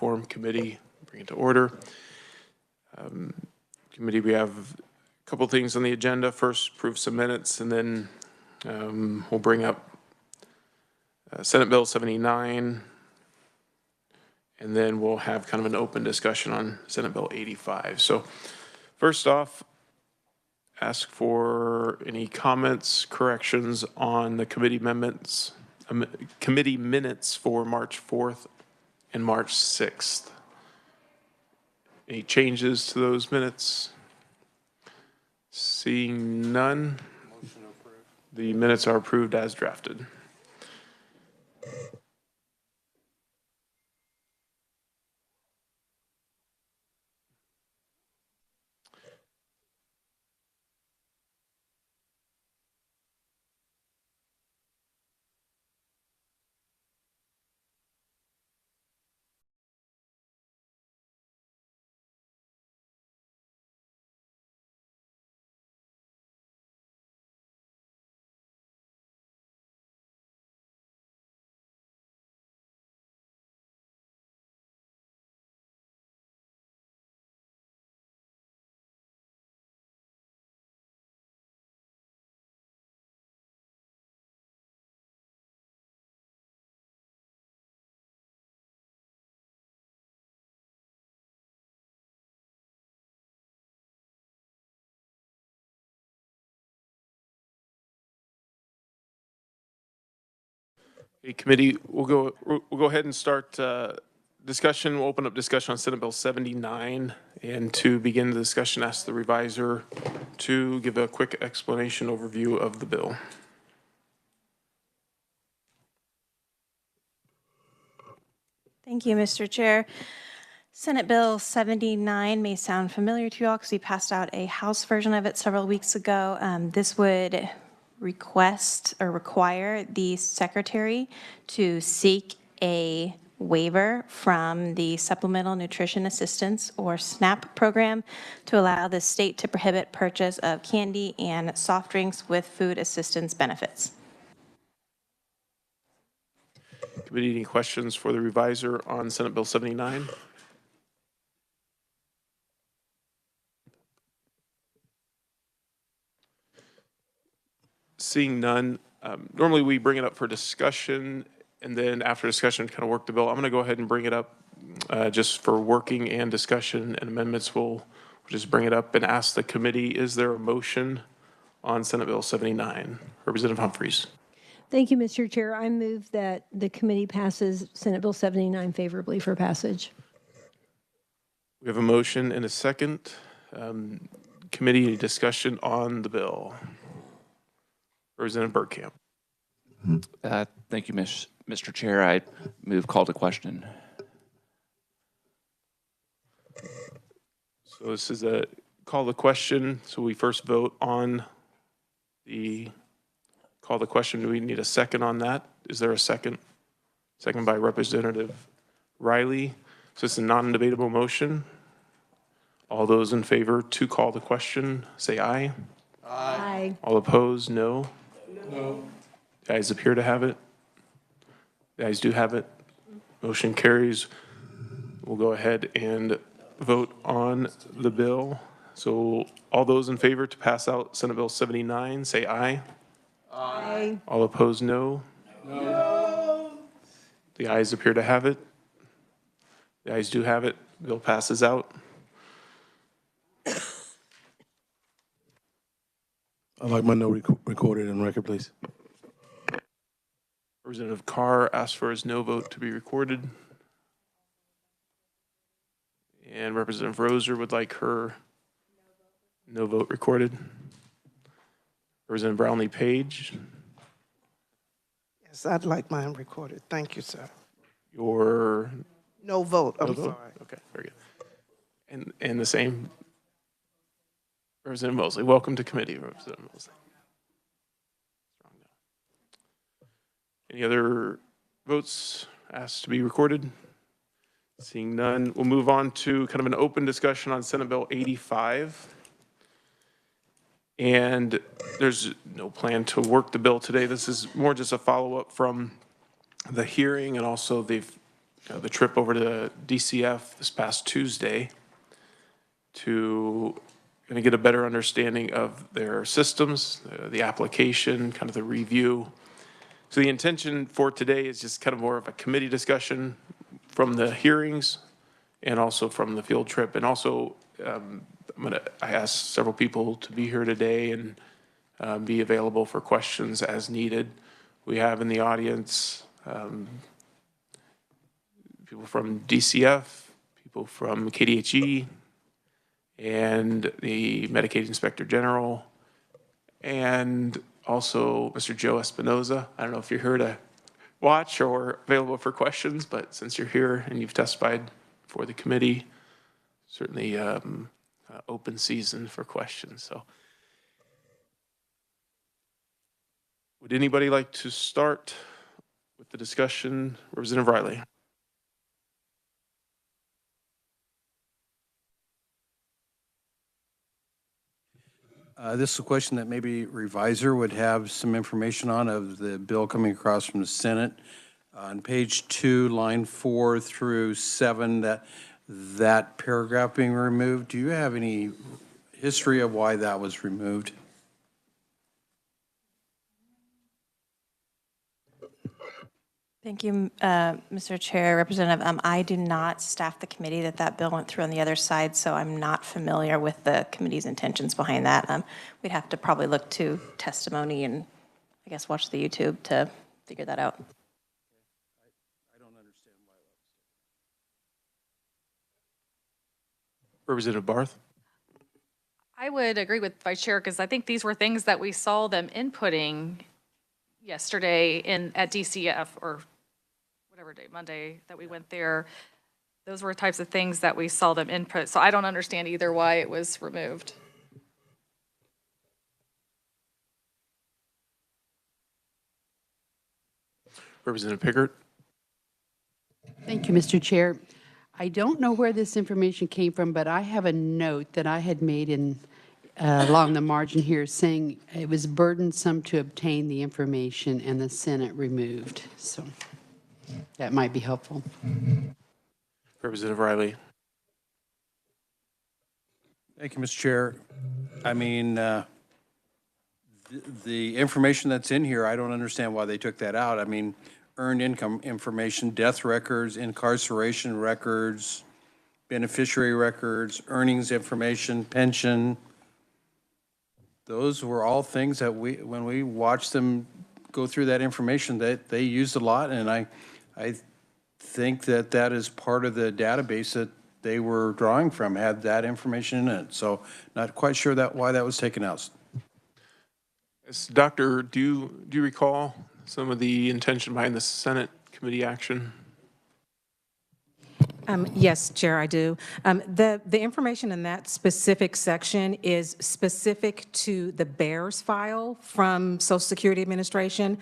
Form committee, bring it to order. Committee, we have a couple things on the agenda. First, approve some minutes, and then we'll bring up Senate Bill 79, and then we'll have kind of an open discussion on Senate Bill 85. So first off, ask for any comments, corrections on the committee amendments, committee minutes for March 4th and March 6th. Any changes to those minutes? Seeing none, motion approved. The minutes are approved as drafted. Hey, committee, we'll go ahead and start discussion. We'll open up discussion on Senate Bill 79, and to begin the discussion, ask the reviser to give a quick explanation overview of the bill. Thank you, Mr. Chair. Senate Bill 79 may sound familiar to you all because we passed out a House version of it several weeks ago. This would request or require the Secretary to seek a waiver from the Supplemental Nutrition Assistance or SNAP program to allow the state to prohibit purchase of candy and soft drinks with food assistance benefits. Committee, any questions for the reviser on Senate Bill 79? Seeing none, normally we bring it up for discussion, and then after discussion, kind of work the bill. I'm going to go ahead and bring it up just for working and discussion, and amendments. We'll just bring it up and ask the committee, is there a motion on Senate Bill 79? Representative Humphreys. Thank you, Mr. Chair. I move that the committee passes Senate Bill 79 favorably for passage. We have a motion and a second. Committee, any discussion on the bill? Representative Bergkamp. Thank you, Mr. Chair. I move call to question. So this is a call to question. So we first vote on the call to question. Do we need a second on that? Is there a second? Second by Representative Riley. So it's a non-debatable motion. All those in favor to call the question, say aye. Aye. All opposed, no. No. The ayes appear to have it. The ayes do have it. Motion carries. We'll go ahead and vote on the bill. So all those in favor to pass out Senate Bill 79, say aye. Aye. All opposed, no. No. The ayes appear to have it. The ayes do have it. Bill passes out. I'd like my no recorded in record, please. Representative Carr asked for his no vote to be recorded. And Representative Roser would like her no vote recorded. Representative Brownlee Page. Yes, I'd like mine recorded. Thank you, sir. Your No vote. I'm no vote? sorry. Okay, very good. And the same. Representative Mosley, welcome to committee, Representative Mosley. Any other votes asked to be recorded? Seeing none, we'll move on to kind of an open discussion on Senate Bill 85. And there's no plan to work the bill today. This is more just a follow-up from the hearing, and also they've the trip over to DCF this past Tuesday to kind of get a better understanding of their systems, the application, kind of the review. So the intention for today is just kind of more of a committee discussion from the hearings and also from the field trip. And also, I asked several people to be here today and be available for questions as needed. We have in the audience people from DCF, people from KDHE, and the Medicaid Inspector General, and also Mr. Joe Espinoza. I don't know if you're here to watch or available for questions, but since you're here and you've testified for the committee, certainly open season for questions. So would anybody like to start with the discussion? Representative Riley. This is a question that maybe Reviser would have some information on of the bill coming across from the Senate. On page 2, line 4 through 7, that paragraph being removed, do you have any history of why that was removed? Thank you, Mr. Chair. Representative, I do not staff the committee that bill went through on the other side, so I'm not familiar with the committee's intentions behind that. We'd have to probably look to testimony and, I guess, watch the YouTube to figure that out. I don't understand why that was. Representative Barth. I would agree with Vice Chair because I think these were things that we saw them inputting yesterday at DCF or whatever day, Monday that we went there. Those were types of things that we saw them input. So I don't understand either why it was removed. Representative Pickert. Thank you, Mr. Chair. I don't know where this information came from, but I have a note that I had made along the margin here saying it was burdensome to obtain the information and the Senate removed. So that might be helpful. Representative Riley. Thank you, Mr. Chair. I mean, the information that's in here, I don't understand why they took that out. I mean, earned income information, death records, incarceration records, beneficiary records, earnings information, pension. Those were all things that when we watched them go through that information, that they used a lot, and I think that is part of the database that they were drawing from, had that information in it. So not quite sure why that was taken out. Doctor, do you recall some of the intention behind the Senate committee action? Yes, Chair, I do. The information in that specific section is specific to the BEARS file from Social Security Administration.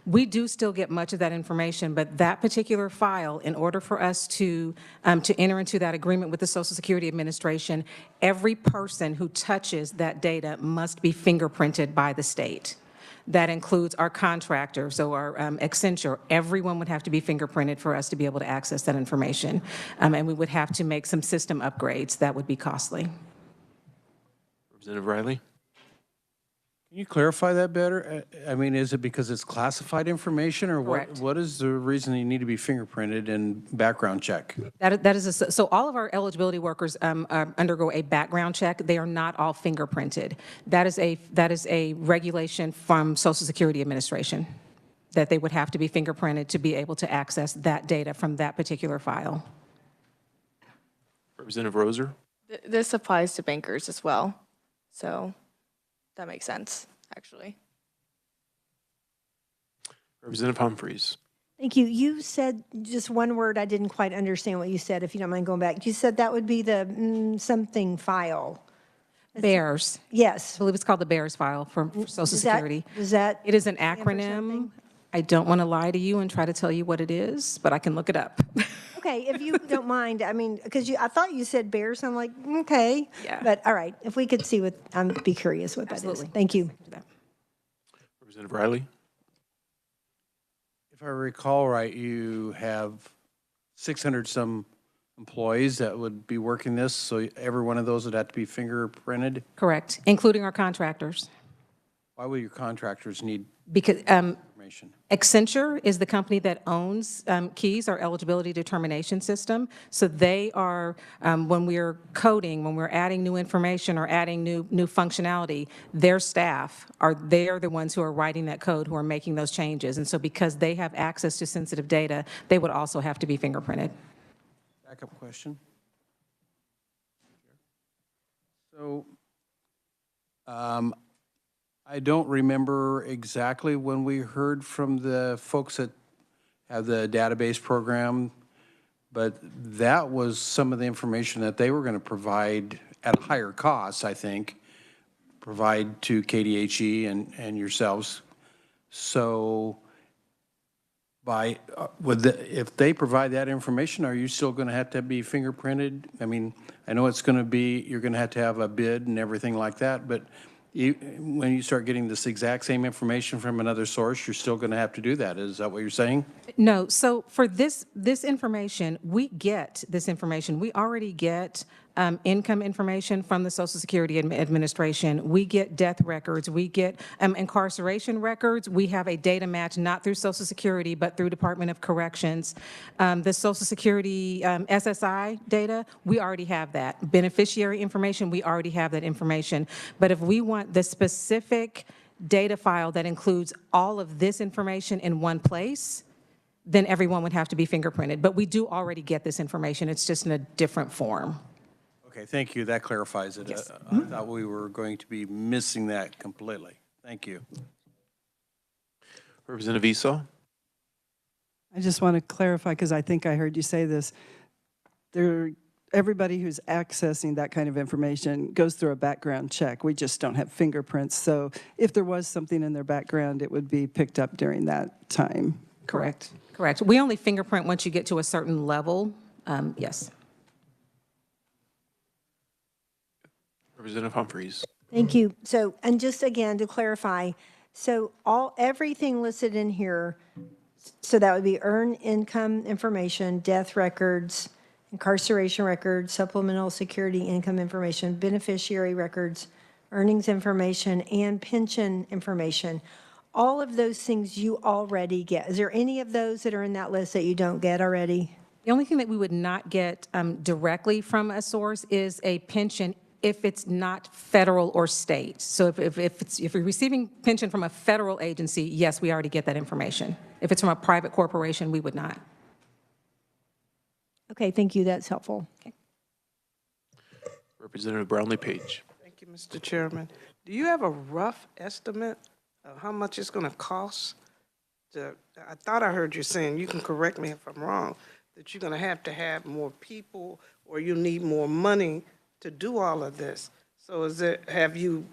We do still get much of that information, but that particular file, in order for us to enter into that agreement with the Social Security Administration, every person who touches that data must be fingerprinted by the state. That includes our contractors, so our Accenture. Everyone would have to be fingerprinted for us to be able to access that information. And we would have to make some system upgrades that would be costly. Representative Riley. Can you clarify that better? I mean, is it because it's classified information, or Correct. what is the reason you need to be fingerprinted and background check? That is so all of our eligibility workers undergo a background check. They are not all fingerprinted. That is a regulation from Social Security Administration that they would have to be fingerprinted to be able to access that data from that particular file. Representative Roser. This applies to bankers as well, so that makes sense, actually. Representative Humphreys. Thank you. You said just one word. I didn't quite understand what you said, if you don't mind going back. You said that would be the something file. BEARS. Yes. I believe it's called the BEARS file for Social Security. Is that? It is an stand for acronym. something? I don't want to lie to you and try to tell you what it is, but I can look it up. Okay, if you don't mind, I mean, because I thought you said bears, I'm like, okay. Yeah. But all right, if we could see what, I'd be curious what that is. Absolutely. Thank you. Representative Riley. If I recall right, you have 600 some employees that would be working this, so every one of those would have to be fingerprinted? Correct, including our contractors. Why would your contractors need Because information? Accenture is the company that owns KEYS, our eligibility determination system. So they are, when we're coding, when we're adding new information or adding new functionality, their staff they are the ones who are writing that code, who are making those changes. And so because they have access to sensitive data, they would also have to be fingerprinted. Backup question. So, I don't remember exactly when we heard from the folks that have the database program, but that was some of the information that they were going to provide at a higher cost, I think, provide to KDHE and yourselves. So if they provide that information, are you still going to have to be fingerprinted? I mean, I know it's going to be, you're going to have a bid and everything like that, but when you start getting this exact same information from another source, you're still going to have to do that. Is that what you're saying? No, so for this information, we get this information. We already get income information from the Social Security Administration. We get death records. We get incarceration records. We have a data match, not through Social Security, but through Department of Corrections. The Social Security SSI data, we already have that. Beneficiary information, we already have that information. But if we want the specific data file that includes all of this information in one place, then everyone would have to be fingerprinted. But we do already get this information. It's just in a different form. Okay, thank you. That clarifies it. Yes. I thought we were going to be missing that completely. Thank you. Representative Esau? I just want to clarify, because I think I heard you say this. Everybody who's accessing that kind of information goes through a background check. We just don't have fingerprints. So if there was something in their background, it would be picked up during that time. Correct. Correct. We only fingerprint once you get to a certain level. Yes. Representative Humphries? Thank you. So, and just again to clarify, so everything listed in here, so that would be earned income information, death records, incarceration records, supplemental security income information, beneficiary records, earnings information, and pension information. All of those things you already get. Is there any of those that are in that list that you don't get already? The only thing that we would not get directly from a source is a pension if it's not federal or state. So if you're receiving pension from a federal agency, yes, we already get that information. If it's from a private corporation, we would not. Okay, thank you. That's helpful. Okay. Representative Brownlee Page? Thank you, Mr. Chairman. Do you have a rough estimate of how much it's going to cost? I thought I heard you saying, you can correct me if I'm wrong, that you're going to have more people or you need more money to do all of this. So have you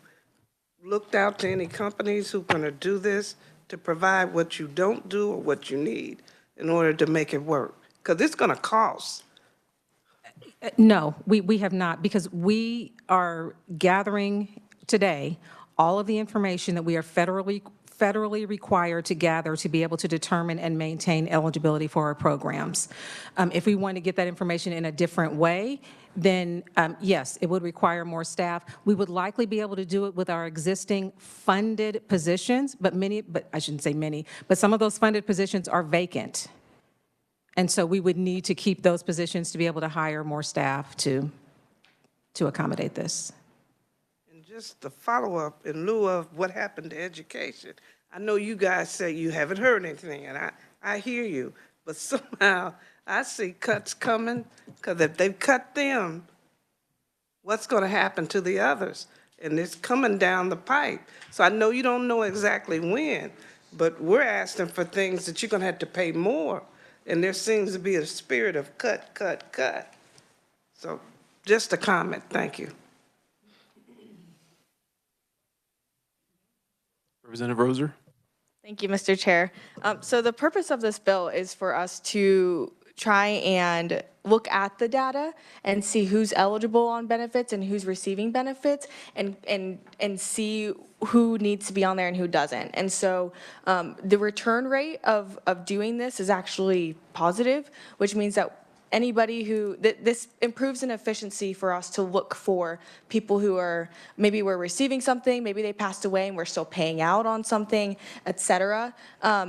looked out to any companies who are going to do this to provide what you don't do or what you need in order to make it work? Because it's going to cost. No, we have not, because we are gathering today all of the information that we are federally required to gather to be able to determine and maintain eligibility for our programs. If we want to get that information in a different way, then yes, it would require more staff. We would likely be able to do it with our existing funded positions, but I shouldn't say many, but some of those funded positions are vacant. And so we would need to keep those positions to be able to hire more staff to accommodate this. And just to follow up, in lieu of what happened to education, I know you guys say you haven't heard anything, and I hear you, but somehow I see cuts coming, because if they've cut them, what's going to happen to the others? And it's coming down the pipe. So I know you don't know exactly when, but we're asking for things that you're going to have to pay more. And there seems to be a spirit of cut, cut, cut. So just a comment. Thank you. Representative Roser? Thank you, Mr. Chair. So the purpose of this bill is for us to try and look at the data and see who's eligible on benefits and who's receiving benefits, and see who needs to be on there and who doesn't. And so the return rate of doing this is actually positive, which means that anybody who, this improves an efficiency for us to look for people who are, maybe we're receiving something, maybe they passed away and we're still paying out on something, et cetera.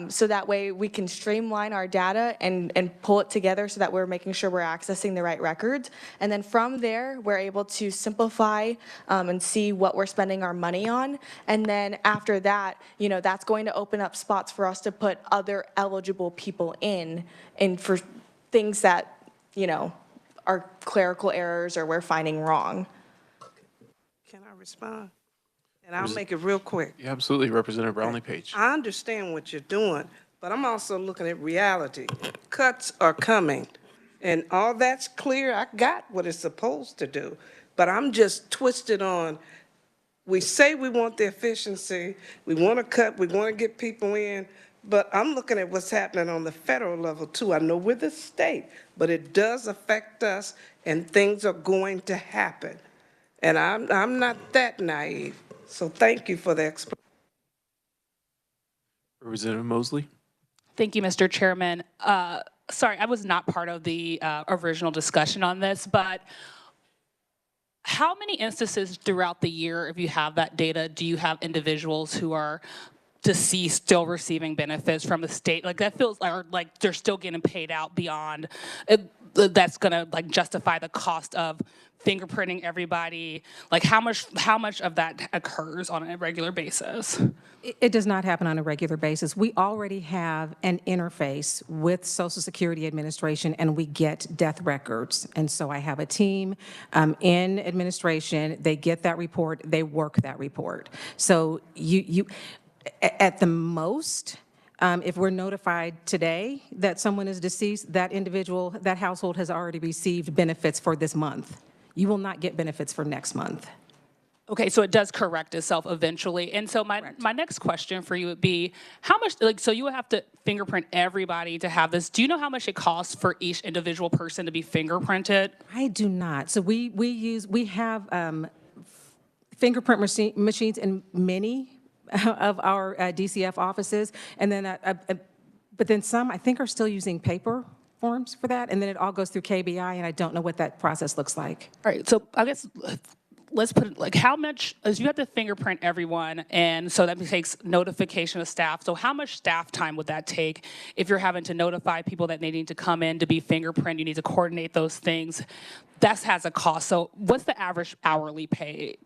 So that way we can streamline our data and pull it together so that we're making sure we're accessing the right records. And then from there, we're able to simplify and see what we're spending our money on. And then after that, you know, that's going to open up spots for us to put other eligible people in for things that, you know, are clerical errors or we're finding wrong. Can I respond? And I'll make it real quick. Yeah, absolutely, Representative Brownlee Page. I understand what you're doing, but I'm also looking at reality. Cuts are coming, and all that's clear. I got what it's supposed to do, but I'm just twisted on, we say we want the efficiency, we want to cut, we want to get people in, but I'm looking at what's happening on the federal level too. I know we're the state, but it does affect us, and things are going to happen. And I'm not that naive. So thank you for the explanation. Representative Mosley? Thank you, Mr. Chairman. Sorry, I was not part of the original discussion on this, but how many instances throughout the year, if you have that data, do you have individuals who are deceased still receiving benefits from the state? Like that feels like they're still getting paid out beyond that's gonna like justify the cost of fingerprinting everybody. Like how much of that occurs on a regular basis? It does not happen on a regular basis. We already have an interface with Social Security Administration, and we get death records. And so I have a team in administration. They get that report. They work that report. So you at the most, if we're notified today that someone is deceased, that individual, that household has already received benefits for this month. You will not get benefits for next month. Okay, so it does correct itself eventually. And so my next question for you would be, how much, like, so you would have to fingerprint everybody to have this. Do you know how much it costs for each individual person to be fingerprinted? I do not. So we have fingerprint machines in many of our DCF offices, and then but then some I think are still using paper forms for that, and then it all goes through KBI, and I don't know what that process looks like. All right, so I guess let's put it like how much, as you have to fingerprint everyone, and so that takes notification of staff. So how much staff time would that take if you're having to notify people that they need to come in to be fingerprint? You need to coordinate those things. That has a cost. So what's the average hourly pay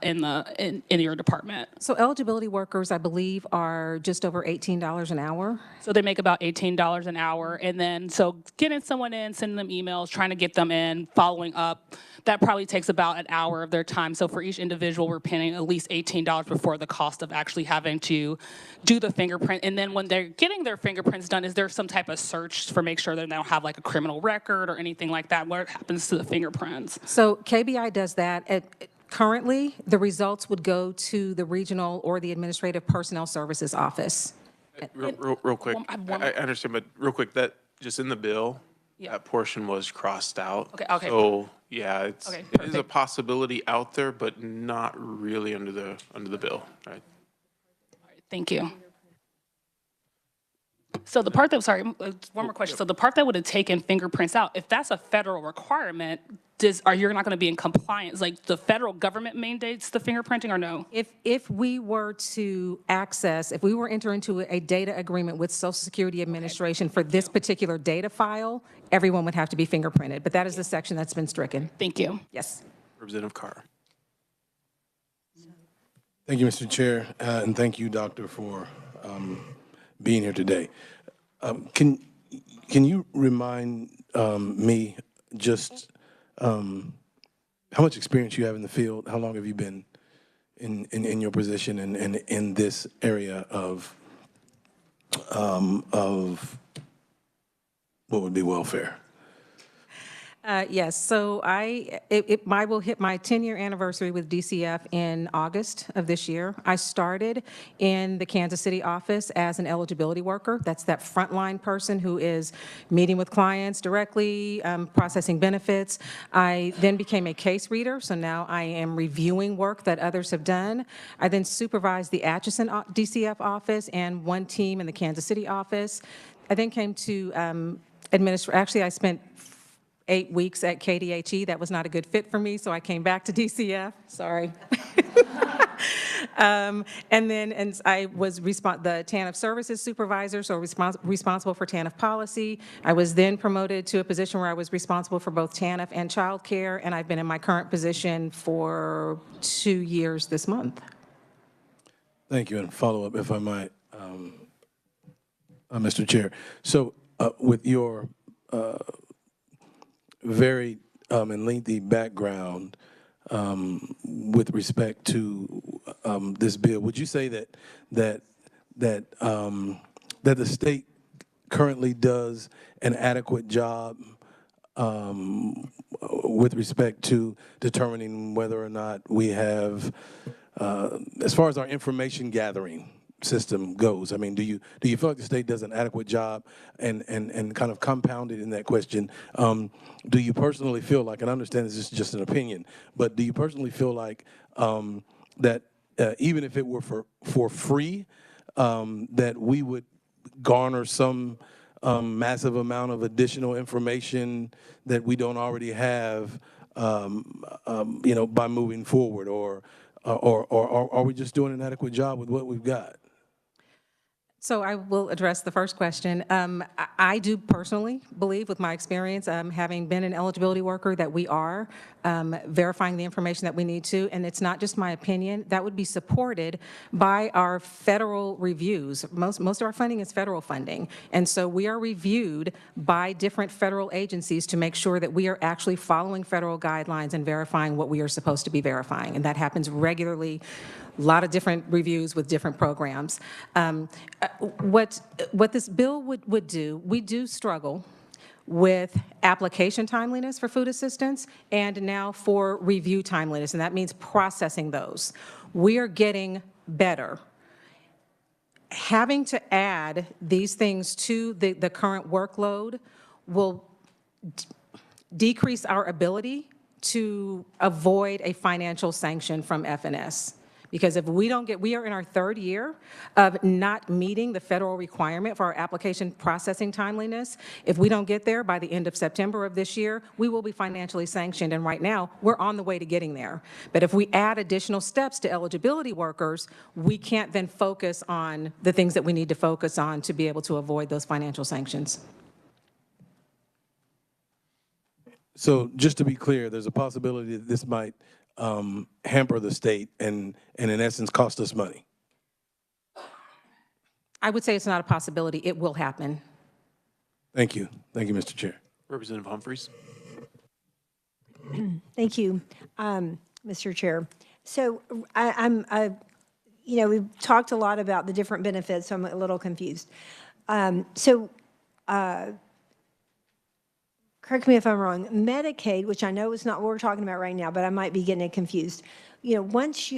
in your department? So eligibility workers, I believe, are just over $18 an hour. So they make about $18 an hour. And then, so getting someone in, sending them emails, trying to get them in, following up, that probably takes about an hour of their time. So for each individual, we're paying at least $18 before the cost of actually having to do the fingerprint. And then when they're getting their fingerprints done, is there some type of search for make sure they don't have like a criminal record or anything like that? What happens to the fingerprints? So KBI does that. Currently, the results would go to the regional or the administrative personnel services office. Real quick, I understand, but real quick, that just in the bill, that portion was crossed out. Okay. So, yeah, it is a perfect. possibility out there, but not really under the bill, right? Thank you. So the part that, sorry, one more question. So the part that would have taken fingerprints out, if that's a federal requirement, are you not going to be in compliance? Like the federal government mandates the fingerprinting or no? If we were to access, if we were enter into a data agreement with Social Security Administration for this particular data file, everyone would have to be fingerprinted. But that is the section that's been stricken. Thank you. Yes. Representative Carr. Thank you, Mr. Chair, and thank you, Doctor, for being here today. Can you remind me just how much experience you have in the field? How long have you been in your position and in this area of what would be welfare? Yes, so I will hit my 10-year anniversary with DCF in August of this year. I started in the Kansas City office as an eligibility worker. That's that frontline person who is meeting with clients directly, processing benefits. I then became a case reader, so now I am reviewing work that others have done. I then supervised the Atchison DCF office and one team in the Kansas City office. I then came to actually I spent 8 weeks at KDHE. That was not a good fit for me, so I came back to DCF. Sorry. And I was the TANF services supervisor, so responsible for TANF policy. I was then promoted to a position where I was responsible for both TANF and childcare, and I've been in my current position for 2 years this month. Thank you, and follow up, if I might, Mr. Chair. So with your very and lengthy background with respect to this bill, would you say that the state currently does an adequate job with respect to determining whether or not we have, as far as our information gathering system goes? I mean, do you feel like the state does an adequate job? And kind of compounded in that question, do you personally feel like, and I understand this is just an opinion, but do you personally feel like that even if it were for free, that we would garner some massive amount of additional information that we don't already have, by moving forward, or are we just doing an adequate job with what we've got? So I will address the first question. I do personally believe, with my experience, having been an eligibility worker, that we are verifying the information that we need to, and it's not just my opinion. That would be supported by our federal reviews. Most of our funding is federal funding, and so we are reviewed by different federal agencies to make sure that we are actually following federal guidelines and verifying what we are supposed to be verifying, and that happens regularly. A lot of different reviews with different programs. What this bill would do, we do struggle with application timeliness for food assistance and now for review timeliness, and that means processing those. We are getting better. Having to add these things to the current workload will decrease our ability to avoid a financial sanction from FNS. Because if we don't we are in our 3rd year of not meeting the federal requirement for our application processing timeliness. If we don't get there by the end of September of this year, we will be financially sanctioned, and right now, we're on the way to getting there. But if we add additional steps to eligibility workers, we can't then focus on the things that we need to focus on to be able to avoid those financial sanctions. So just to be clear, there's a possibility that this might hamper the state and in essence cost us money. I would say it's not a possibility. It will happen. Thank you. Thank you, Mr. Chair. Representative Humphries. Thank you, Mr. Chair. So we've talked a lot about the different benefits, so I'm a little confused. Correct me if I'm wrong, Medicaid, which I know is not what we're talking about right now, but I might be getting it confused. Once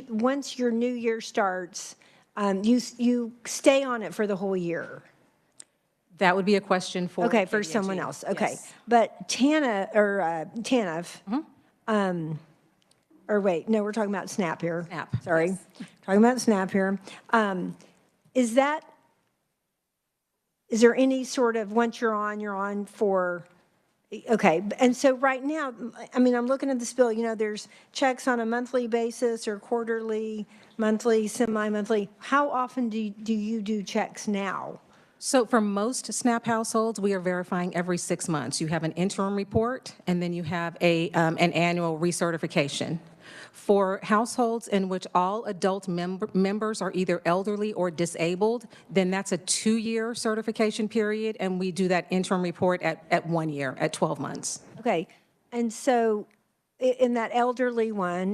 your new year starts, you stay on it for the whole year. That would be a question for for someone else. Okay, yes. But TANF, or wait, no, we're talking about SNAP here. SNAP, Sorry, yes. Talking about SNAP here. Is there any sort of, once you're on for? Okay, and so right now, I mean, I'm looking at this bill, there's checks on a monthly basis or quarterly, monthly, semi-monthly. How often do you do checks now? So for most SNAP households, we are verifying every 6 months. You have an interim report, and then you have an annual recertification. For households in which all adult members are either elderly or disabled, then that's a 2-year certification period, and we do that interim report at 1 year, at 12 months. Okay, and so in that elderly one,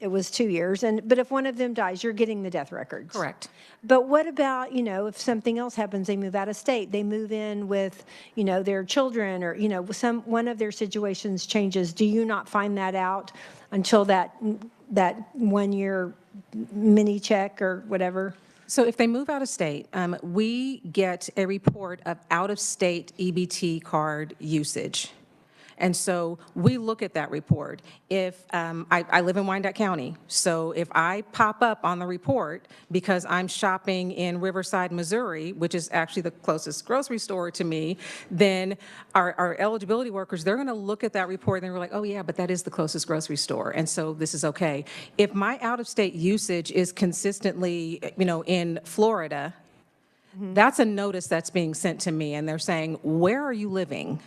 it was 2 years, but if one of them dies, you're getting the death records. Correct. But what about, if something else happens, they move out of state, they move in with, their children, or, one of their situations changes, do you not find that out until that 1 year mini check or whatever? So if they move out of state, we get a report of out-of-state EBT card usage. And so we look at that report. If, I live in Wyandotte County, so if I pop up on the report because I'm shopping in Riverside, Missouri, which is actually the closest grocery store to me, then our eligibility workers, they're gonna look at that report and they're like, oh yeah, but that is the closest grocery store, and so this is okay. If my out-of-state usage is consistently, in Florida, that's a notice that's being sent to me, and they're saying, where are you living?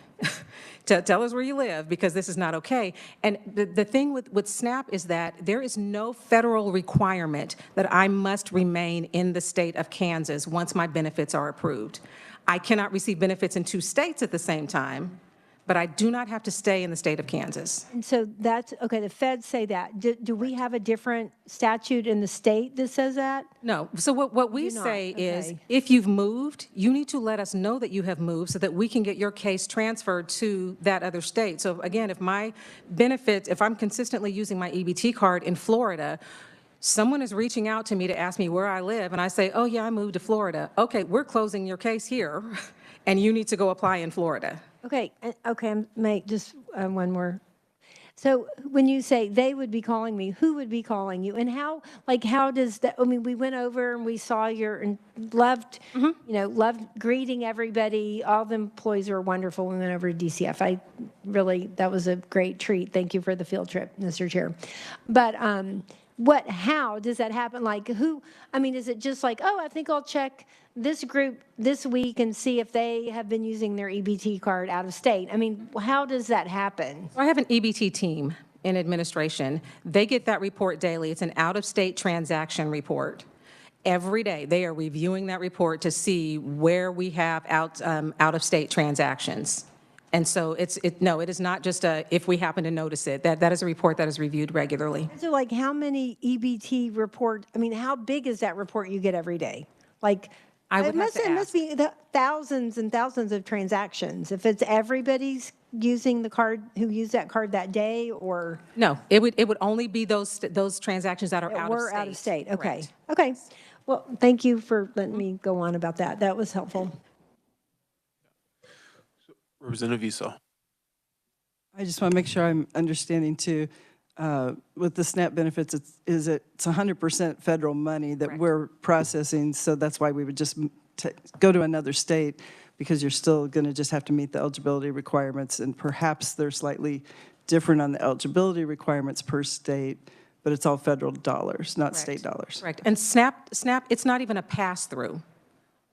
Tell us where you live, because this is not okay. And the thing with SNAP is that there is no federal requirement that I must remain in the state of Kansas once my benefits are approved. I cannot receive benefits in 2 states at the same time, but I do not have to stay in the state of Kansas. And so that's, okay, the feds say that. Do we have a different statute in the state that says that? No. So what we Do not, say is, okay. if you've moved, you need to let us know that you have moved so that we can get your case transferred to that other state. So again, if my benefits, if I'm consistently using my EBT card in Florida, someone is reaching out to me to ask me where I live, and I say, oh yeah, I moved to Florida. Okay, we're closing your case here, and you need to go apply in Florida. Okay, just one more. So when you say they would be calling me, who would be calling you? And how does that, we went over and we saw and loved, loved greeting everybody. All the employees were wonderful. We went over to DCF. That was a great treat. Thank you for the field trip, Mr. Chair. But how does that happen? Is it just like, oh, I think I'll check this group this week and see if they have been using their EBT card out of state? How does that happen? I have an EBT team in administration. They get that report daily. It's an out-of-state transaction report. Every day, they are reviewing that report to see where we have out-of-state transactions. And so it is not just if we happen to notice it. That is a report that is reviewed regularly. So how many EBT how big is that report you get every day? It must be thousands and thousands of transactions. If it's everybody's using the card who used that card that day, or no, it would only be those transactions that are out of state. Out of state. Okay. Correct. Okay. Well, thank you for letting me go on about that. That was helpful. Representative Esau. I just want to make sure I'm understanding too, with the SNAP benefits, it's 100% federal money that we're processing, so that's why we would just go to another state, because you're still going to just have to meet the eligibility requirements, and perhaps they're slightly different on the eligibility requirements per state, but it's all federal dollars, not state dollars. Correct. And SNAP, it's not even a pass-through.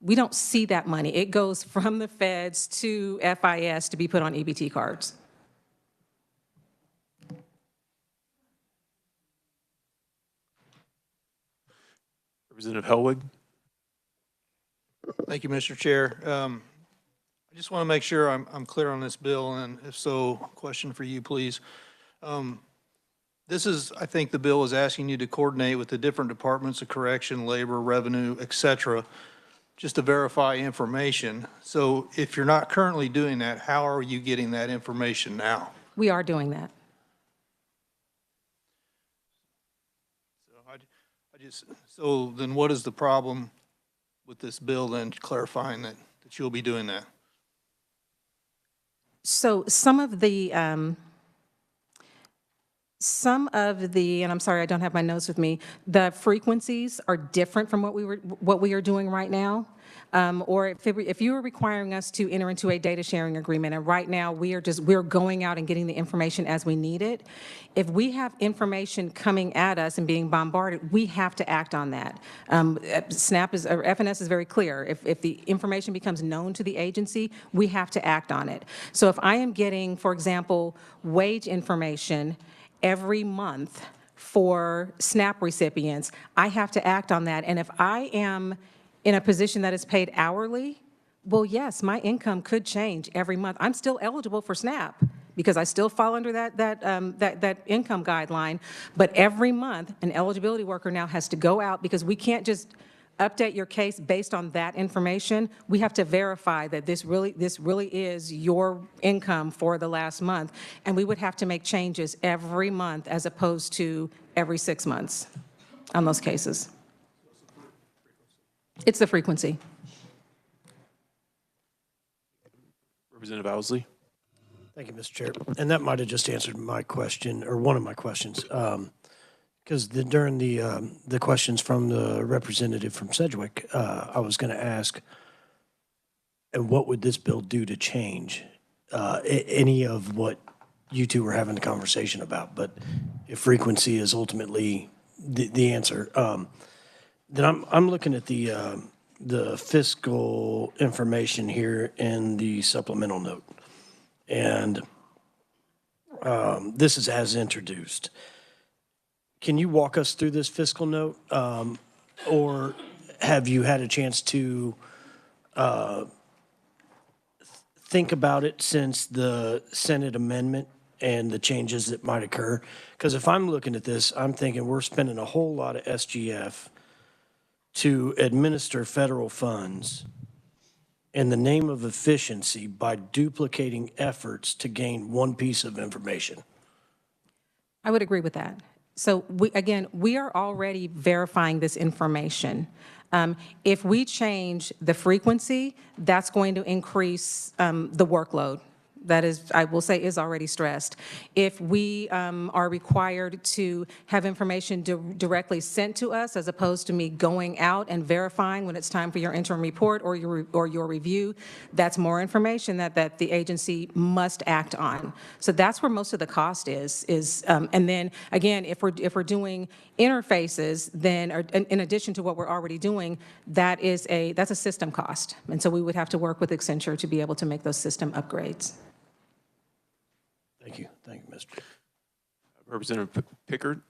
We don't see that money. It goes from the feds to FIS to be put on EBT cards. Representative Hellwig. Thank you, Mr. Chair. I just want to make sure I'm clear on this bill, and if so, question for you, please. This is, I think the bill is asking you to coordinate with the different departments of correction, labor, revenue, et cetera, just to verify information. So if you're not currently doing that, how are you getting that information now? We are doing that. So then what is the problem with this bill then clarifying that you'll be doing that? So some of the, and I'm sorry, I don't have my notes with me, the frequencies are different from what we are doing right now. Or if you were requiring us to enter into a data sharing agreement, and right now we're going out and getting the information as we need it. If we have information coming at us and being bombarded, we have to act on that. FNS is very clear. If the information becomes known to the agency, we have to act on it. So if I am getting, for example, wage information every month for SNAP recipients, I have to act on that. And if I am in a position that is paid hourly, well, yes, my income could change every month. I'm still eligible for SNAP. because I still fall under that income guideline. But every month, an eligibility worker now has to go out, because we can't just update your case based on that information. We have to verify that this really is your income for the last month, and we would have to make changes every month as opposed to every 6 months on those cases. It's the frequency. Representative Owsley. Thank you, Mr. Chair. And that might have just answered my question, or one of my questions. Because during the questions from the representative from Sedgwick, I was going to ask, and what would this bill do to change any of what you two were having the conversation about? But if frequency is ultimately the answer, then I'm looking at the fiscal information here in the supplemental note. And this is as introduced. Can you walk us through this fiscal note? Or have you had a chance to think about it since the Senate amendment and the changes that might occur? Because if I'm looking at this, I'm thinking we're spending a whole lot of SGF to administer federal funds in the name of efficiency by duplicating efforts to gain one piece of information. I would agree with that. So we are already verifying this information. If we change the frequency, that's going to increase the workload. That is, I will say, is already stressed. If we are required to have information directly sent to us, as opposed to me going out and verifying when it's time for your interim report or your review, that's more information that the agency must act on. So that's where most of the cost is. And then again, if we're doing interfaces, then in addition to what we're already doing, that's a system cost. And so we would have to work with Accenture to be able to make those system upgrades. Thank you, Mr. Representative Pickard.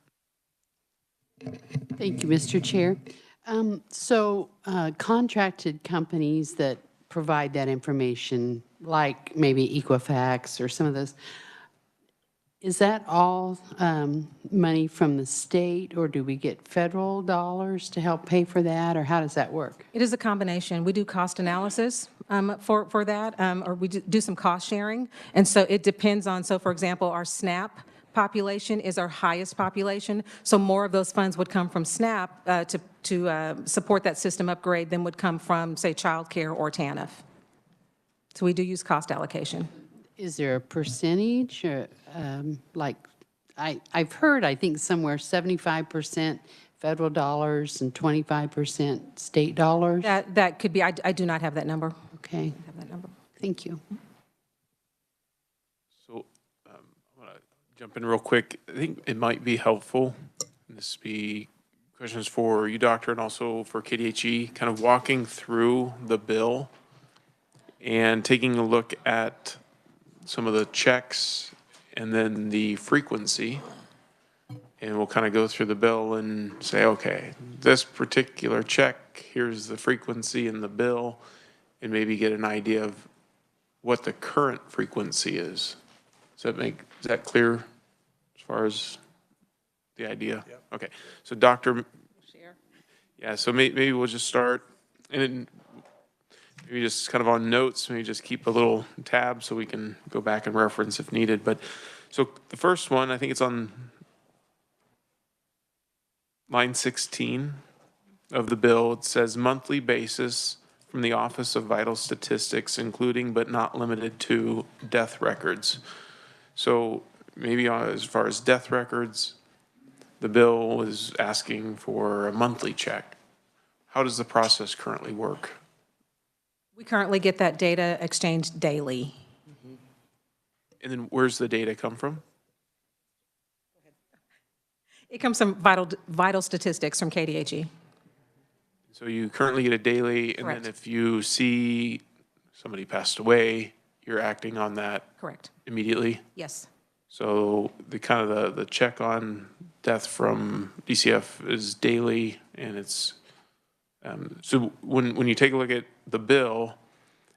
Thank you, Mr. Chair. Contracted companies that provide that information, like maybe Equifax or some of those, is that all money from the state, or do we get federal dollars to help pay for that, or how does that work? It is a combination. We do cost analysis for that, or we do some cost sharing. And so it depends on, so for example, our SNAP population is our highest population. So more of those funds would come from SNAP to support that system upgrade than would come from, say, childcare or TANF. So we do use cost allocation. Is there a percentage, or, like, I've heard, I think somewhere 75% federal dollars and 25% state dollars? That could be, I do not have that number. Okay. I don't have that number. Thank you. So I want to jump in real quick. I think it might be helpful, and this be questions for you, Doctor, and also for KDHE, kind of walking through the bill and taking a look at some of the checks and then the frequency. And we'll kind of go through the bill and say, okay, this particular check, here's the frequency in the bill, and maybe get an idea of what the current frequency is. Is that clear as far as the idea? Yep. Okay. So Dr. Yeah, so maybe we'll just start, and then maybe just kind of on notes, maybe just keep a little tab so we can go back and reference if needed. But so the first one, I think it's on line 16 of the bill. It says monthly basis from the Office of Vital Statistics, including but not limited to death records. So maybe as far as death records, the bill is asking for a monthly check. How does the process currently work? We currently get that data exchanged daily. And then where's the data come from? It comes from vital statistics from KDHE. So you currently get a daily, and Correct. then if you see somebody passed away, you're acting on that Correct. immediately? Yes. So the kind of the check on death from DCF is daily, and it's, so when you take a look at the bill,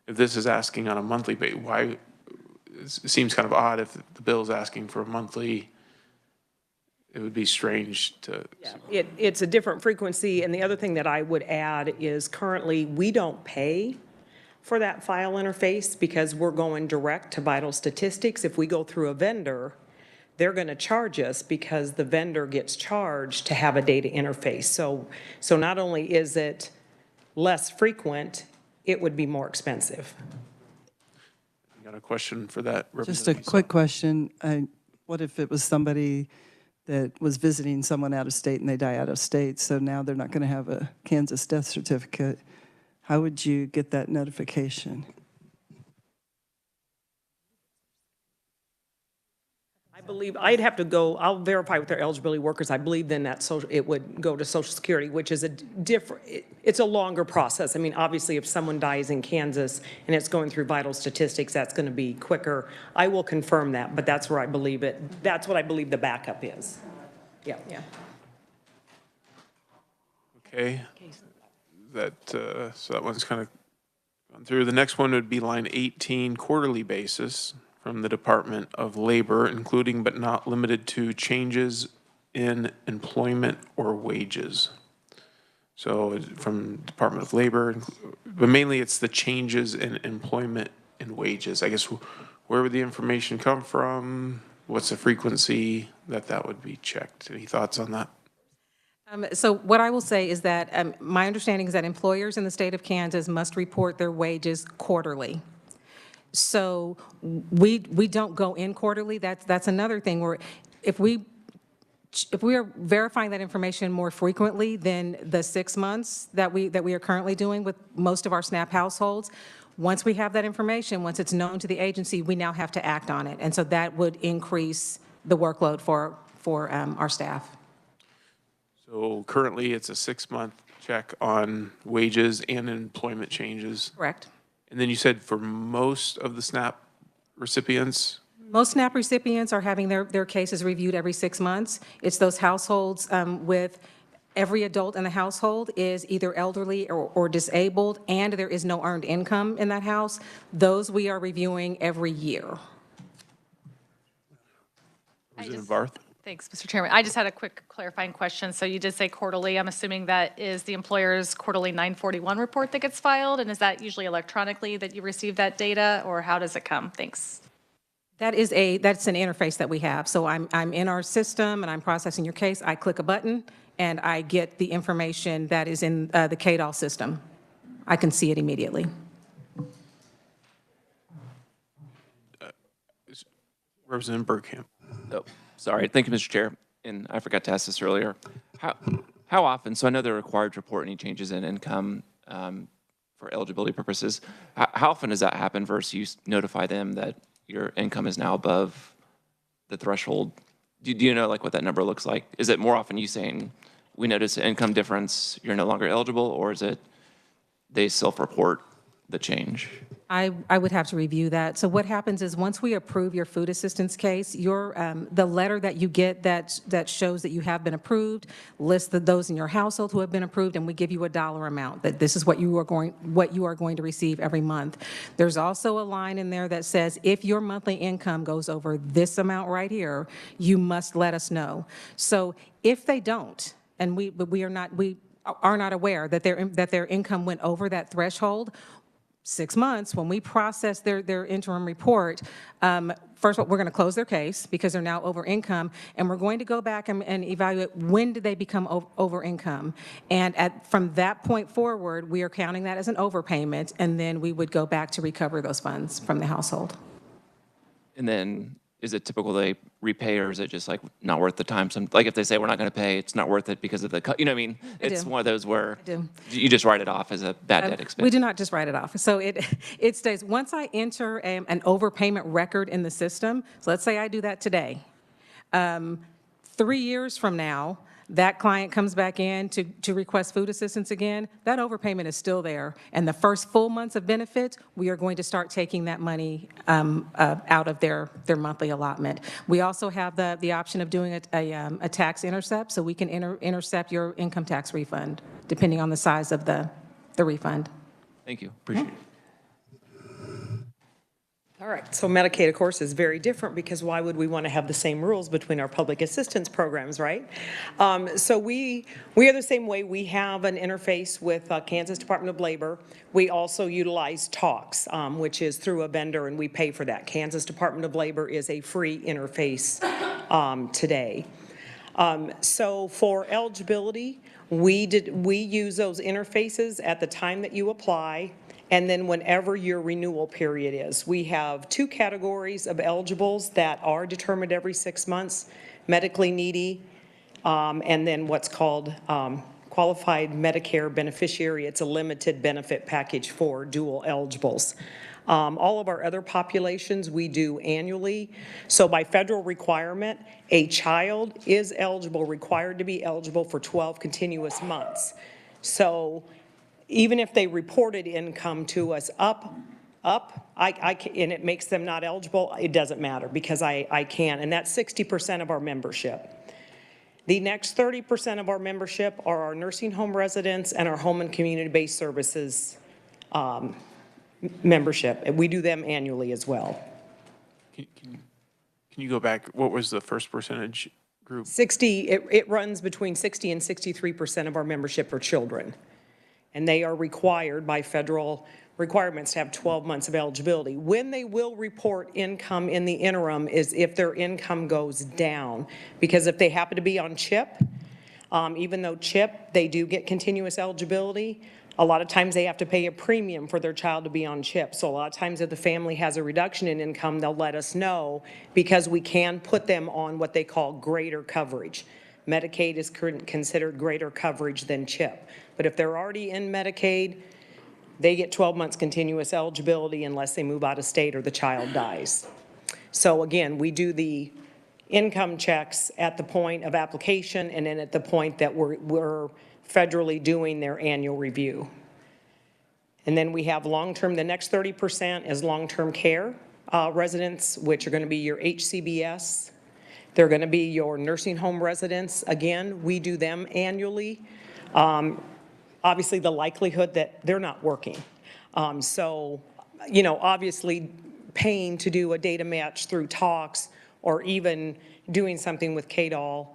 if this is asking on a monthly basis, why, it seems kind of odd if the bill is asking for a monthly. It would be strange to. Yeah, it's a different frequency, and the other thing that I would add is currently, we don't pay for that file interface because we're going direct to vital statistics. If we go through a vendor, they're going to charge us because the vendor gets charged to have a data interface. So not only is it less frequent, it would be more expensive. You got a question for that? Just a quick question. What if it was somebody that was visiting someone out of state and they die out of state, so now they're not going to have a Kansas death certificate? How would you get that notification? I believe, I'd have to go, I'll verify with their eligibility workers. I believe then that it would go to Social Security, which is a different, it's a longer process. I mean, obviously, if someone dies in Kansas and it's going through vital statistics, that's going to be quicker. I will confirm that, but that's where I believe it. That's what I believe the backup is. Yeah. Okay. That, so that one's kind of gone through. The next one would be line 18, quarterly basis from the Department of Labor, including but not limited to changes in employment or wages. So from Department of Labor, but mainly it's the changes in employment and wages. I guess where would the information come from? What's the frequency that would be checked? Any thoughts on that? So what I will say is that my understanding is that employers in the state of Kansas must report their wages quarterly. So we don't go in quarterly. That's another thing where if we are verifying that information more frequently than the 6 months that we are currently doing with most of our SNAP households, once we have that information, once it's known to the agency, we now have to act on it. And so that would increase the workload for our staff. So currently, it's a 6-month check on wages and employment changes. Correct. And then you said for most of the SNAP recipients? Most SNAP recipients are having their cases reviewed every 6 months. It's those households with every adult in the household is either elderly or disabled, and there is no earned income in that house. Those we are reviewing every year. Representative Barth? Thanks, Mr. Chairman. I just had a quick clarifying question. So you did say quarterly. I'm assuming that is the employer's quarterly 941 report that gets filed, and is that usually electronically that you receive that data, or how does it come? Thanks. That's an interface that we have. So I'm in our system and I'm processing your case. I click a button and I get the information that is in the ks.gov system. I can see it immediately. Representative Bergkamp. Oh, sorry. Thank you, Mr. Chair. And I forgot to ask this earlier. How often, so I know they're required to report any changes in income for eligibility purposes. How often does that happen versus you notify them that your income is now above the threshold? Do you know like what that number looks like? Is it more often you saying, we notice an income difference, you're no longer eligible, or is it they self-report the change? I would have to review that. So what happens is once we approve your food assistance case, the letter that you get that shows that you have been approved lists those in your household who have been approved, and we give you a dollar amount that this is what you are going to receive every month. There's also a line in there that says if your monthly income goes over this amount right here, you must let us know. So if they don't, and we are not aware that their income went over that threshold, 6 months, when we process their interim report, first of all, we're going to close their case because they're now over income, and we're going to go back and evaluate when did they become over income. And from that point forward, we are counting that as an overpayment, and then we would go back to recover those funds from the household. And then is it typical they repay, or is it just like not worth the time? Like if they say we're not going to pay, it's not worth it because of the cut. You know what I mean? It's one of those where you just write it off as a bad debt expense. We do not just write it off. So it stays. Once I enter an overpayment record in the system, so let's say I do that today. 3 years from now, that client comes back in to request food assistance again, that overpayment is still there. And the first full months of benefit, we are going to start taking that money out of their monthly allotment. We also have the option of doing a tax intercept, so we can intercept your income tax refund, depending on the size of the refund. Thank you. Appreciate it. All right, so Medicaid, of course, is very different because why would we want to have the same rules between our public assistance programs, right? So we are the same way. We have an interface with Kansas Department of Labor. We also utilize Talks, which is through a vendor, and we pay for that. Kansas Department of Labor is a free interface today. So for eligibility, we use those interfaces at the time that you apply, and then whenever your renewal period is. We have 2 categories of eligibles that are determined every 6 months, medically needy, and then what's called qualified Medicare beneficiary. It's a limited benefit package for dual eligibles. All of our other populations we do annually. So by federal requirement, a child is eligible, required to be eligible for 12 continuous months. So even if they reported income to us up, and it makes them not eligible, it doesn't matter because I can, and that's 60% of our membership. The next 30% of our membership are our nursing home residents and our home and community-based services membership, and we do them annually as well. Can you go back? What was the first percentage group? 60, it runs between 60 and 63% of our membership are children. And they are required by federal requirements to have 12 months of eligibility. When they will report income in the interim is if their income goes down. Because if they happen to be on CHIP, even though CHIP, they do get continuous eligibility, a lot of times they have to pay a premium for their child to be on CHIP. So a lot of times if the family has a reduction in income, they'll let us know because we can put them on what they call greater coverage. Medicaid is considered greater coverage than CHIP. But if they're already in Medicaid, they get 12 months continuous eligibility unless they move out of state or the child dies. So again, we do the income checks at the point of application and then at the point that we're federally doing their annual review. And then we have long-term, the next 30% is long-term care residents, which are going to be your HCBS. They're going to be your nursing home residents. Again, we do them annually. Obviously, the likelihood that they're not working. So, you know, obviously paying to do a data match through Talks or even doing something with KDOL,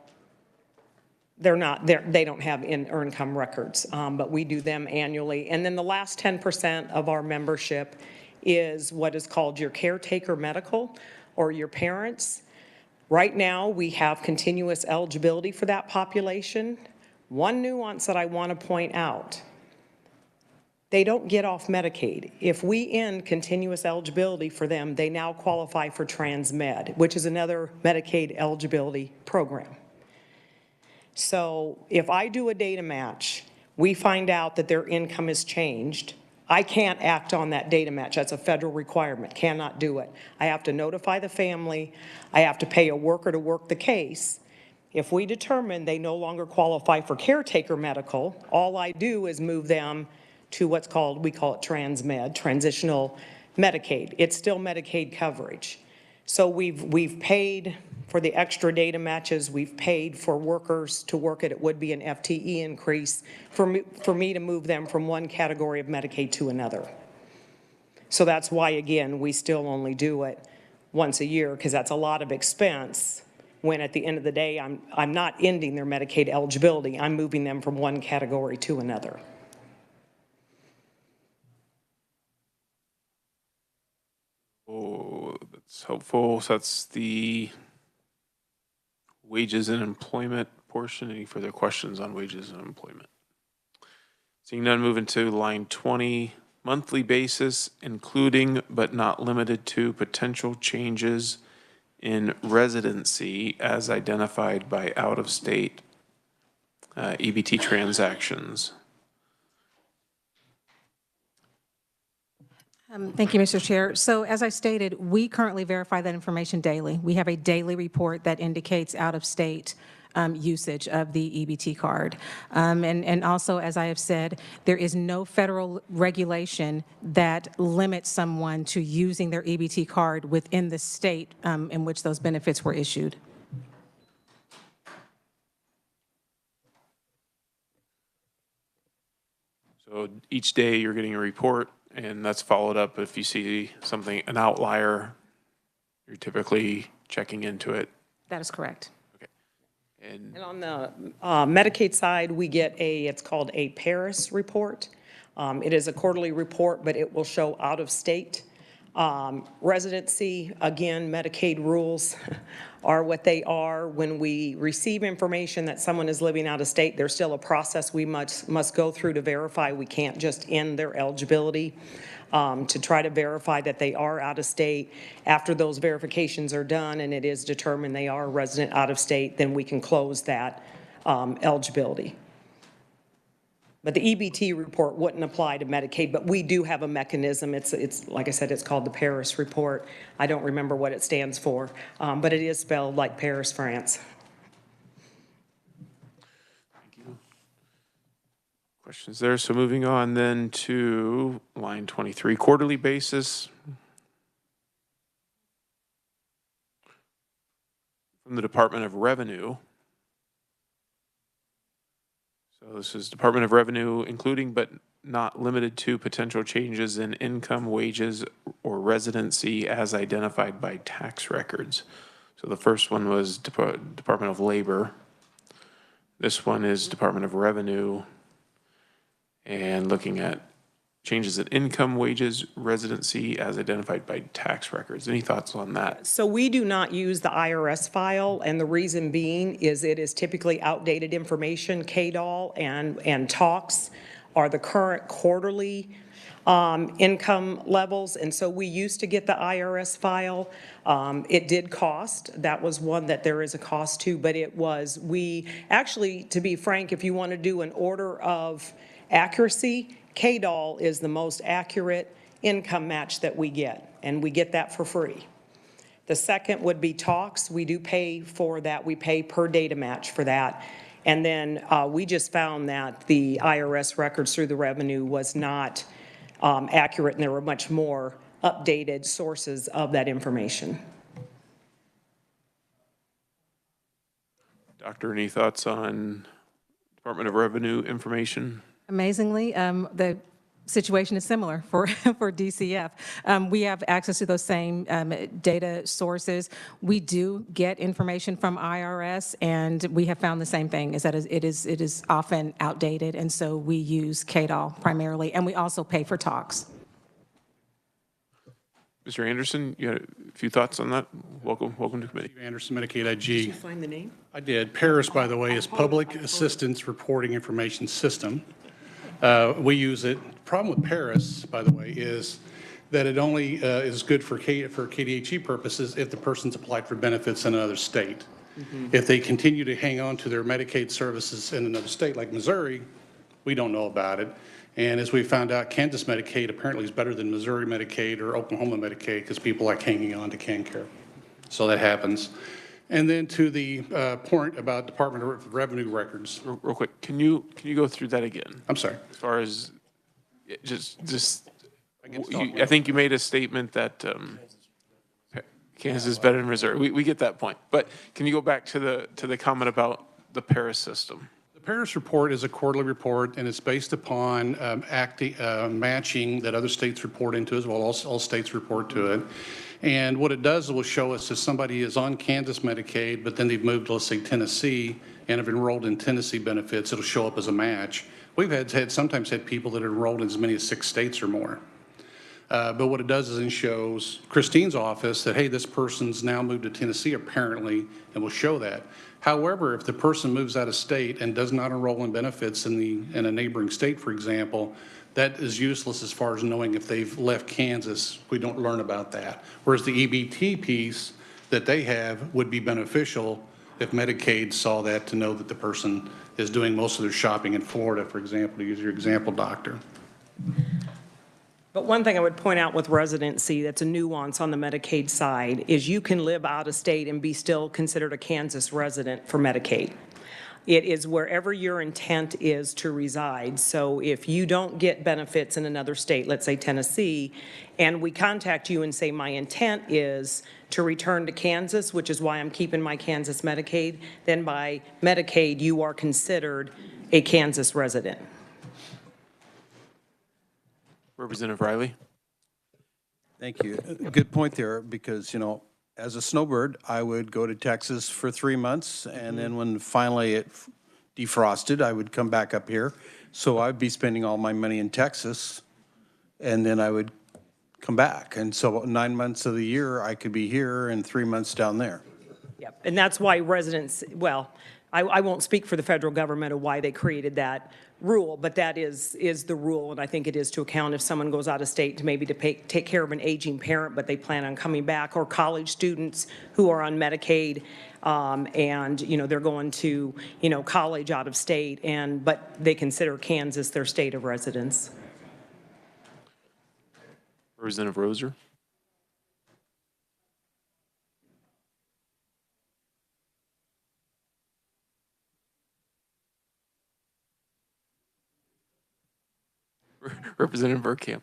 they don't have income records, but we do them annually. And then the last 10% of our membership is what is called your caretaker medical or your parents. Right now, we have continuous eligibility for that population. One nuance that I want to point out, they don't get off Medicaid. If we end continuous eligibility for them, they now qualify for TransMed, which is another Medicaid eligibility program. So if I do a data match, we find out that their income has changed, I can't act on that data match. That's a federal requirement, cannot do it. I have to notify the family, I have to pay a worker to work the case. If we determine they no longer qualify for caretaker medical, all I do is move them to what's called, we call it TransMed, transitional Medicaid. It's still Medicaid coverage. So we've paid for the extra data matches, we've paid for workers to work it. It would be an FTE increase for me to move them from one category of Medicaid to another. So that's why, again, we still only do it once a year because that's a lot of expense when at the end of the day, I'm not ending their Medicaid eligibility. I'm moving them from one category to another. Oh, that's helpful. So that's the wages and employment portion. Any further questions on wages and employment? Seeing none, moving to line 20, monthly basis, including but not limited to potential changes in residency as identified by out-of-state EBT transactions. Thank you, Mr. Chair. So as I stated, we currently verify that information daily. We have a daily report that indicates out-of-state usage of the EBT card. And also, as I have said, there is no federal regulation that limits someone to using their EBT card within the state in which those benefits were issued. So each day you're getting a report and that's followed up. If you see something, an outlier, you're typically checking into it. That is correct. And And on the Medicaid side, we get it's called a Paris report. It is a quarterly report, but it will show out-of-state residency. Again, Medicaid rules are what they are. When we receive information that someone is living out of state, there's still a process we must go through to verify. We can't just end their eligibility. To try to verify that they are out of state. After those verifications are done and it is determined they are a resident out of state, then we can close that eligibility. But the EBT report wouldn't apply to Medicaid, but we do have a mechanism. It's like I said, it's called the Paris report. I don't remember what it stands for, but it is spelled like Paris, France. questions there. So moving on then to line 23, quarterly basis. From the Department of Revenue. So this is Department of Revenue, including but not limited to potential changes in income, wages, or residency as identified by tax records. So the first one was Department of Labor. This one is Department of Revenue. And looking at changes in income, wages, residency as identified by tax records. Any thoughts on that? So we do not use the IRS file, and the reason being is it is typically outdated information. KDOL and TOX are the current quarterly income levels, and so we used to get the IRS file. It did cost. That was one that there is a cost to, but we actually, to be frank, if you want to do an order of accuracy, KDOL is the most accurate income match that we get, and we get that for free. The second would be TOX. We do pay for that. We pay per data match for that. And then we just found that the IRS records through the revenue was not accurate, and there were much more updated sources of that information. Doctor, any thoughts on Department of Revenue information? Amazingly, the situation is similar for DCF. We have access to those same data sources. We do get information from IRS, and we have found the same thing, is that it is often outdated, and so we use KDOL primarily, and we also pay for TOX. Mr. Anderson, you had a few thoughts on that? Welcome to committee. Steve Anderson, Medicaid IG. Did you find the name? I did. PARIS, by the way, is Public Assistance Reporting Information System. We use it. The problem with PARIS, by the way, is that it only is good for KDHE purposes if the person's applied for benefits in another state. Mm-hmm. If they continue to hang on to their Medicaid services in another state like Missouri, we don't know about it. And as we found out, Kansas Medicaid apparently is better than Missouri Medicaid or Oklahoma Medicaid because people like hanging on to CanCare. So that happens. And then to the point about Department of Revenue records. Real quick, can you go through that again? I'm sorry. As far as I think you made a statement that Kansas is better than Missouri. We get that point, but can you go back to the comment about the PARIS system? The PARIS report is a quarterly report, and it's based upon matching that other states report into as well. All states report to it. And what it does is it will show us if somebody is on Kansas Medicaid, but then they've moved to, let's say, Tennessee and have enrolled in Tennessee benefits, it'll show up as a match. We've sometimes had people that are enrolled in as many as 6 states or more. But what it does is it shows Christine's office that, hey, this person's now moved to Tennessee apparently, and will show that. However, if the person moves out of state and does not enroll in benefits in a neighboring state, for example, that is useless as far as knowing if they've left Kansas. We don't learn about that. Whereas the EBT piece that they have would be beneficial if Medicaid saw that to know that the person is doing most of their shopping in Florida, for example, to use your example, doctor. But one thing I would point out with residency that's a nuance on the Medicaid side is you can live out of state and be still considered a Kansas resident for Medicaid. It is wherever your intent is to reside. So if you don't get benefits in another state, let's say Tennessee, and we contact you and say my intent is to return to Kansas, which is why I'm keeping my Kansas Medicaid, then by Medicaid you are considered a Kansas resident. Representative Riley? Thank you. Good point there, because, you know, as a snowbird, I would go to Texas for 3 months, and then when finally it defrosted, I would come back up here. So I'd be spending all my money in Texas, and then I would come back. And so 9 months of the year, I could be here and 3 months down there. Yep, and that's why residents, well, I won't speak for the federal government of why they created that rule, but that is the rule, and I think it is to account if someone goes out of state to maybe take care of an aging parent, but they plan on coming back, or college students who are on Medicaid, and, you know, they're going to, you know, college out of state, but they consider Kansas their state of residence. Representative Roser? Representative Burkamp?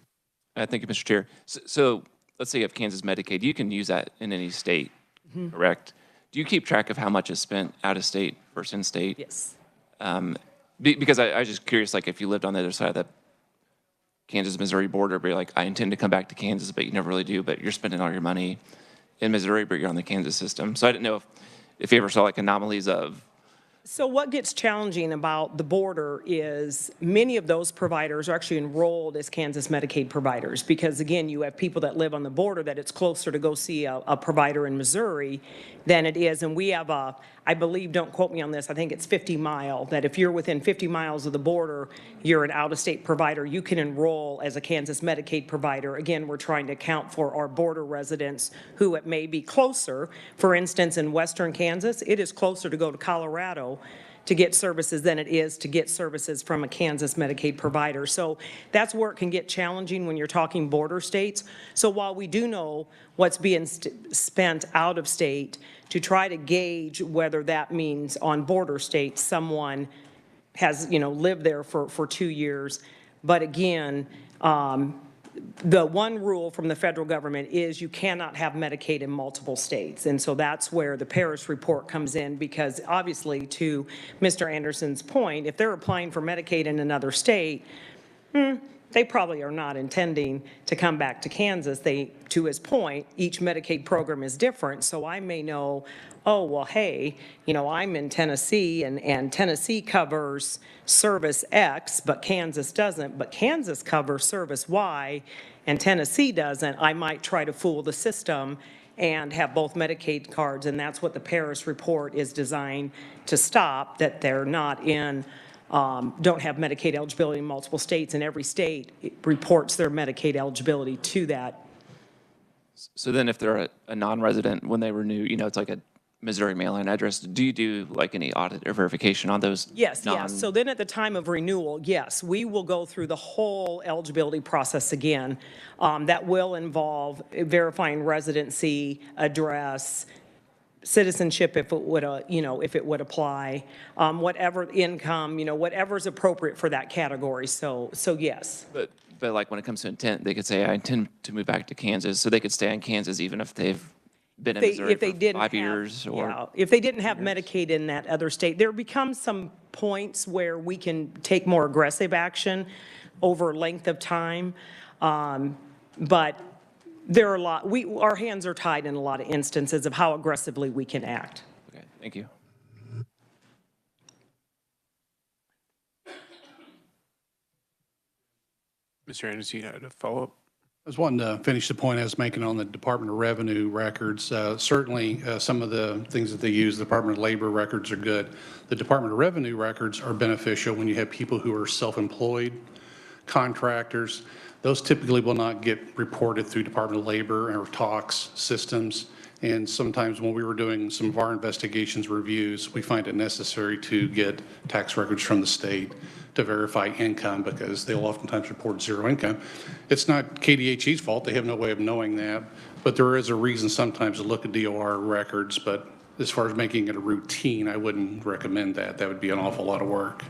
Thank you, Mr. Chair. So let's say you have Kansas Medicaid. You can use that in any state, correct? Do you keep track of how much is spent out of state versus in state? Yes. Because I was just curious, like if you lived on the other side of the Kansas-Missouri border, but you're like, I intend to come back to Kansas, but you never really do, but you're spending all your money in Missouri, but you're on the Kansas system. So I didn't know if you ever saw like anomalies of. So what gets challenging about the border is many of those providers are actually enrolled as Kansas Medicaid providers, because again, you have people that live on the border that it's closer to go see a provider in Missouri than it is. And we have I believe, don't quote me on this, I think it's 50 mile, that if you're within 50 miles of the border, you're an out-of-state provider, you can enroll as a Kansas Medicaid provider. Again, we're trying to account for our border residents who it may be closer. For instance, in western Kansas, it is closer to go to Colorado to get services than it is to get services from a Kansas Medicaid provider. So that's where it can get challenging when you're talking border states. So while we do know what's being spent out of state, to try to gauge whether that means on border states someone has, you know, lived there for 2 years. But again, the one rule from the federal government is you cannot have Medicaid in multiple states. And so that's where the Paris report comes in, because obviously, to Mr. Anderson's point, if they're applying for Medicaid in another state, they probably are not intending to come back to Kansas. To his point, each Medicaid program is different. So I may know, oh, well, hey, you know, I'm in Tennessee, and Tennessee covers service X, but Kansas doesn't. But Kansas covers service Y, and Tennessee doesn't. I might try to fool the system and have both Medicaid cards, and that's what the Paris report is designed to stop, that they're not in don't have Medicaid eligibility in multiple states, and every state reports their Medicaid eligibility to that. So then if they're a non-resident, when they renew, you know, it's like a Missouri mail-in address, do you do like any audit or verification on those? Yes. So then at the time of renewal, yes, we will go through the whole eligibility process again. That will involve verifying residency, address, citizenship if it would, if it would apply, whatever income, whatever's appropriate for that category. So yes. But like when it comes to intent, they could say, I intend to move back to Kansas, so they could stay in Kansas even if they've been in Missouri for 5 years or. Yeah, if they didn't have Medicaid in that other state, there becomes some points where we can take more aggressive action over length of time. But there are our hands are tied in a lot of instances of how aggressively we can act. Okay, thank you. Mr. Anderson, you had a follow-up? I was wanting to finish the point I was making on the Department of Revenue records. Certainly, some of the things that they use, the Department of Labor records are good. The Department of Revenue records are beneficial when you have people who are self-employed, contractors. Those typically will not get reported through Department of Labor or TOX systems. And sometimes when we were doing some of our investigations reviews, we find it necessary to get tax records from the state to verify income, because they'll oftentimes report zero income. It's not KDHE's fault. They have no way of knowing that. But there is a reason sometimes to look at DOR records. But as far as making it a routine, I wouldn't recommend that. That would be an awful lot of work.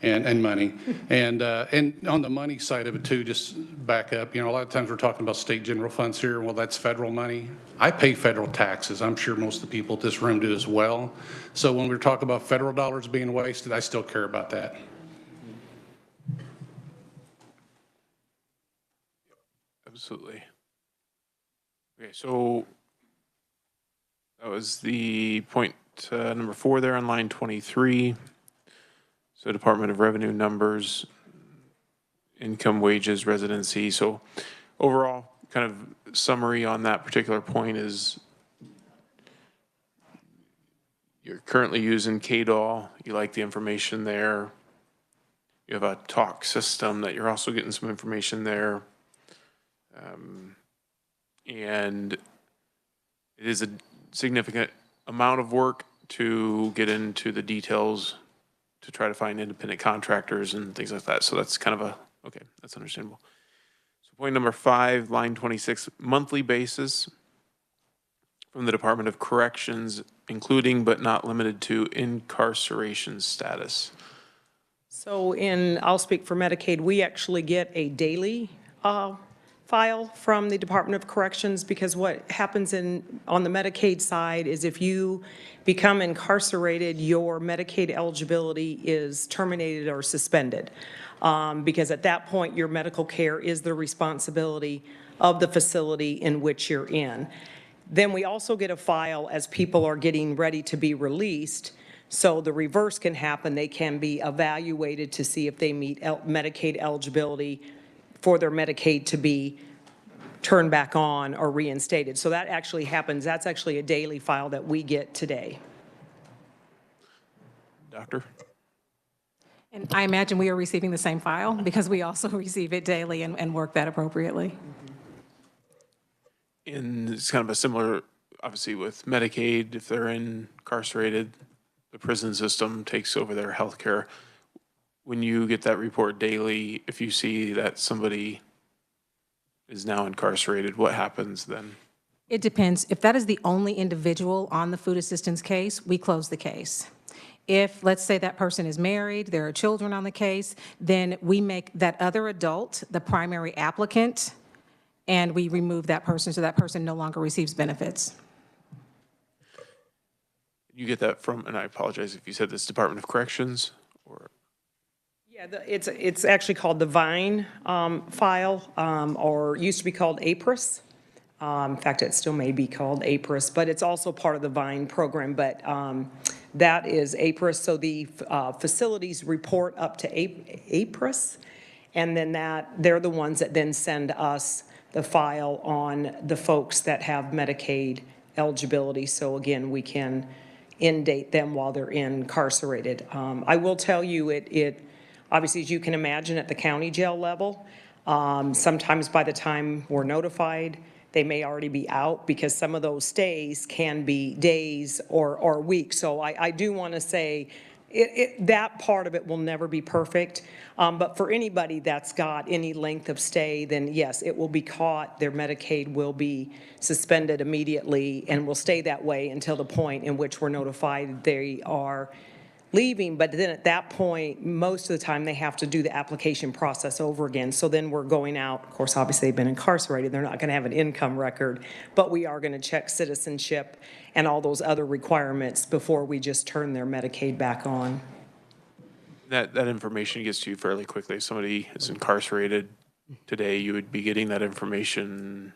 And money. And on the money side of it too, just back up, a lot of times we're talking about state general funds here. Well, that's federal money. I pay federal taxes. I'm sure most of the people at this room do as well. So when we talk about federal dollars being wasted, I still care about that. Absolutely. Okay, so that was the point number 4 there on line 23. So Department of Revenue numbers, income, wages, residency. So overall, kind of summary on that particular point is you're currently using KDOL. You like the information there. You have a talk system that you're also getting some information there. And it is a significant amount of work to get into the details to try to find independent contractors and things like that. So that's kind of okay, that's understandable. So point number 5, line 26, monthly basis from the Department of Corrections, including but not limited to incarceration status. So I'll speak for Medicaid, we actually get a daily file from the Department of Corrections, because what happens on the Medicaid side is if you become incarcerated, your Medicaid eligibility is terminated or suspended. Because at that point, your medical care is the responsibility of the facility in which you're in. Then we also get a file as people are getting ready to be released. So the reverse can happen. They can be evaluated to see if they meet Medicaid eligibility for their Medicaid to be turned back on or reinstated. So that actually happens. That's actually a daily file that we get today. Doctor? And I imagine we are receiving the same file because we also receive it daily and work that appropriately. And it's kind of a similar, obviously with Medicaid, if they're incarcerated, the prison system takes over their health care. When you get that report daily, if you see that somebody is now incarcerated, what happens then? It depends. If that is the only individual on the food assistance case, we close the case. If, let's say that person is married, there are children on the case, then we make that other adult the primary applicant, and we remove that person so that person no longer receives benefits. You get that from, and I apologize if you said this, Department of Corrections, or? Yeah, it's actually called the VINE file, or used to be called APRIS. In fact, it still may be called APRIS, but it's also part of the VINE program. But that is APRIS, so the facilities report up to APRIS, and then they're the ones that then send us the file on the folks that have Medicaid eligibility. So again, we can in-date them while they're incarcerated. I will tell you, it obviously, as you can imagine, at the county jail level, sometimes by the time we're notified, they may already be out, because some of those stays can be days or weeks. So I do want to say that part of it will never be perfect. But for anybody that's got any length of stay, then yes, it will be caught. Their Medicaid will be suspended immediately and will stay that way until the point in which we're notified they are leaving. But then at that point, most of the time they have to do the application process over again. So then we're going out, of course, obviously they've been incarcerated. They're not going to have an income record, but we are going to check citizenship and all those other requirements before we just turn their Medicaid back on. That information gets to you fairly quickly. If somebody is incarcerated today, you would be getting that information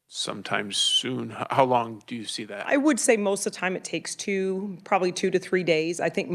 sometime soon. How long do you see that? I would say most of the time it takes probably 2 to 3 days. I think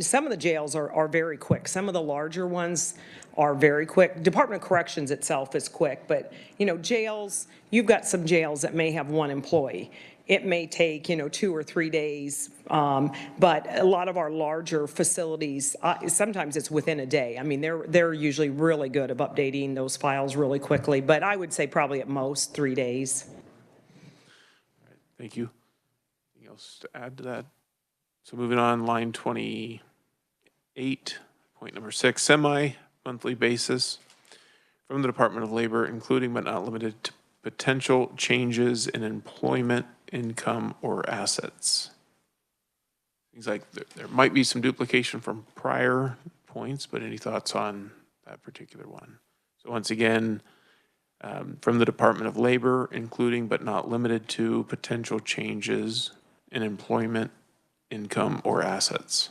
some of the jails are very quick. Some of the larger ones are very quick. Department of Corrections itself is quick, but jails, you've got some jails that may have one employee. It may take 2 or 3 days, but a lot of our larger facilities, sometimes it's within a day. I mean, they're usually really good at updating those files really quickly, but I would say probably at most 3 days. Thank you. Anything else to add to that? So moving on, line 28, point number 6, semi-monthly basis from the Department of Labor, including but not limited to potential changes in employment, income, or assets. Things like there might be some duplication from prior points, but any thoughts on that particular one? So once again, from the Department of Labor, including but not limited to potential changes in employment, income, or assets.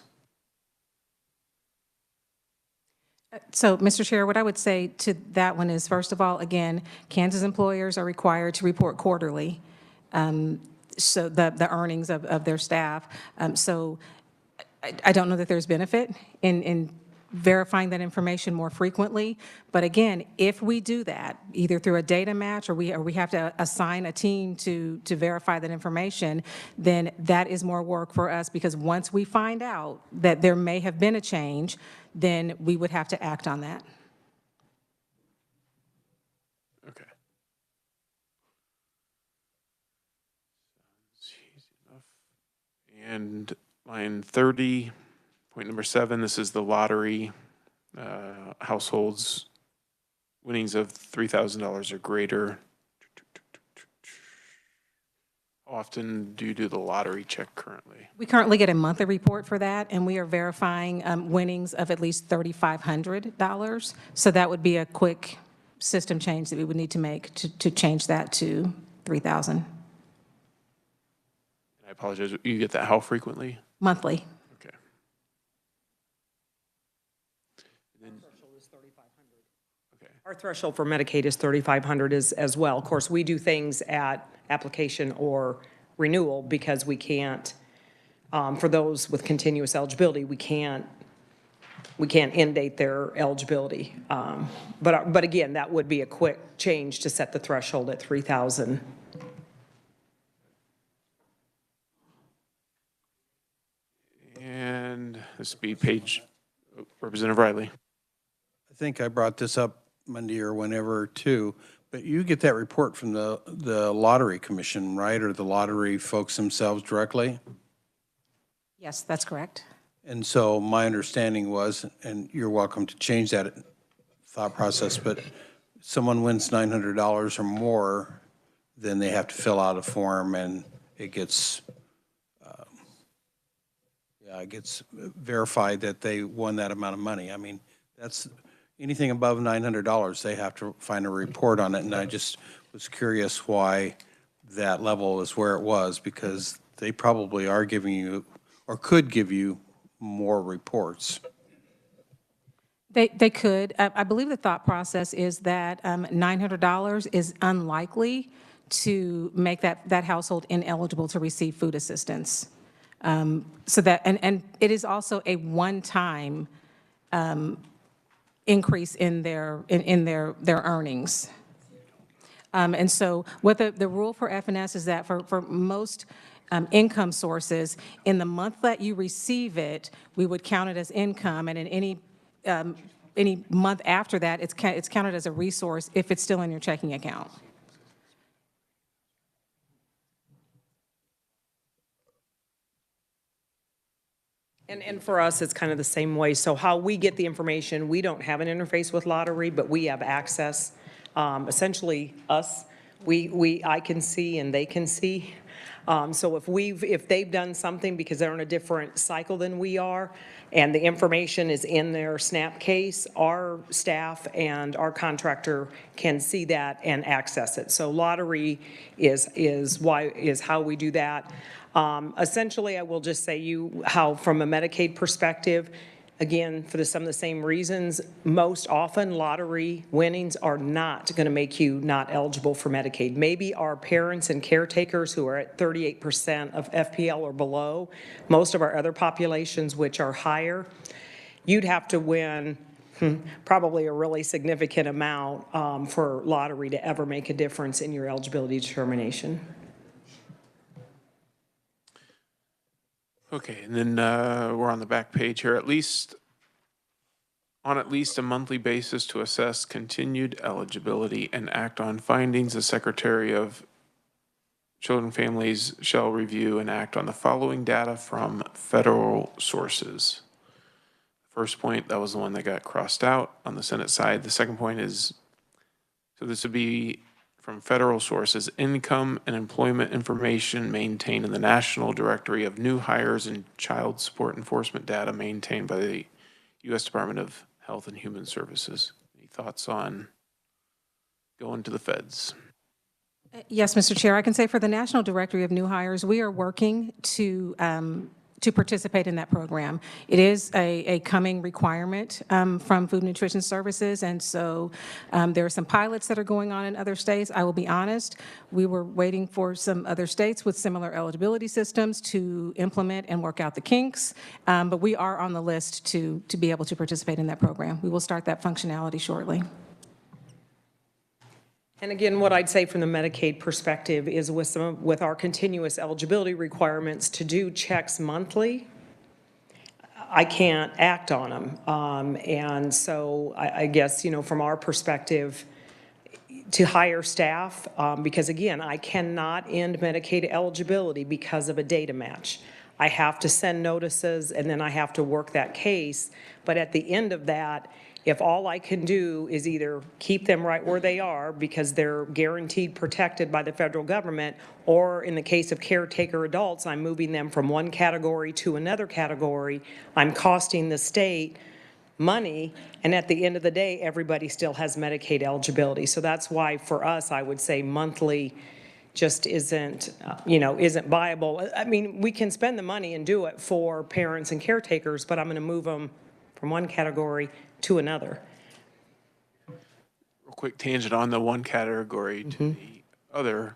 So, Mr. Chair, what I would say to that one is, first of all, again, Kansas employers are required to report quarterly, so the earnings of their staff. So I don't know that there's benefit in verifying that information more frequently. But again, if we do that, either through a data match or we have to assign a team to verify that information, then that is more work for us, because once we find out that there may have been a change, then we would have to act on that. Okay. Sounds easy enough. And line 30, point number 7, this is the lottery. Households winnings of $3,000 or greater. How often do you do the lottery check currently? We currently get a monthly report for that, and we are verifying winnings of at least $3,500. So that would be a quick system change that we would need to make to change that to $3,000 I apologize, you get that how frequently? monthly. Okay. Our threshold for Medicaid is 3,500 as well. Of course, we do things at application or renewal because we can't, for those with continuous eligibility, we can't end date their eligibility. But again, that would be a quick change to set the threshold at 3,000. And this would be page, Representative Riley. I think I brought this up Monday or whenever too, but you get that report from the Lottery Commission, right? Or the lottery folks themselves directly? Yes, that's correct. And so my understanding was, and you're welcome to change that thought process, but someone wins $900 or more, then they have to fill out a form and it gets verified that they won that amount of money. I mean, that's anything above $900, they have to find a report on it. And I just was curious why that level is where it was, because they probably are giving you or could give you more reports. They could. I believe the thought process is that $900 is unlikely to make that household ineligible to receive food assistance. So that, and it is also a one-time increase in their earnings. And so what the rule for FNS is that for most income sources, in the month that you receive it, we would count it as income, and in any month after that, it's counted as a resource if it's still in your checking account. And for us, it's kind of the same way. So how we get the information, we don't have an interface with Lottery, but we have access. Essentially, I can see and they can see. So if they've done something because they're in a different cycle than we are, and the information is in their SNAP case, our staff and our contractor can see that and access it. So Lottery is how we do that. Essentially, I will just say how from a Medicaid perspective, again, for some of the same reasons, most often lottery winnings are not going to make you not eligible for Medicaid. Maybe our parents and caretakers who are at 38% of FPL or below, most of our other populations which are higher, you'd have to win probably a really significant amount for lottery to ever make a difference in your eligibility determination. Okay, and then we're on the back page here. On at least a monthly basis to assess continued eligibility and act on findings, the Secretary of Children and Families shall review and act on the following data from federal sources. First point, that was the one that got crossed out on the Senate side. The second point is, so this would be from federal sources, income and employment information maintained in the National Directory of New Hires and Child Support Enforcement data maintained by the U.S. Department of Health and Human Services. Any thoughts on going to the feds? Yes, Mr. Chair, I can say for the National Directory of New Hires, we are working to to participate in that program. It is a coming requirement from Food and Nutrition Services, and so there are some pilots that are going on in other states. I will be honest, we were waiting for some other states with similar eligibility systems to implement and work out the kinks, but we are on the list to be able to participate in that program. We will start that functionality shortly. And again, what I'd say from the Medicaid perspective is with our continuous eligibility requirements to do checks monthly, I can't act on them. And so I guess, from our perspective, to hire staff, because again, I cannot end Medicaid eligibility because of a data match. I have to send notices and then I have to work that case. But at the end of that, if all I can do is either keep them right where they are because they're guaranteed protected by the federal government, or in the case of caretaker adults, I'm moving them from one category to another category, I'm costing the state money, and at the end of the day, everybody still has Medicaid eligibility. So that's why for us, I would say monthly just isn't viable. I mean, we can spend the money and do it for parents and caretakers, but I'm going to move them from one category to another. Real quick tangent on the one category to the other.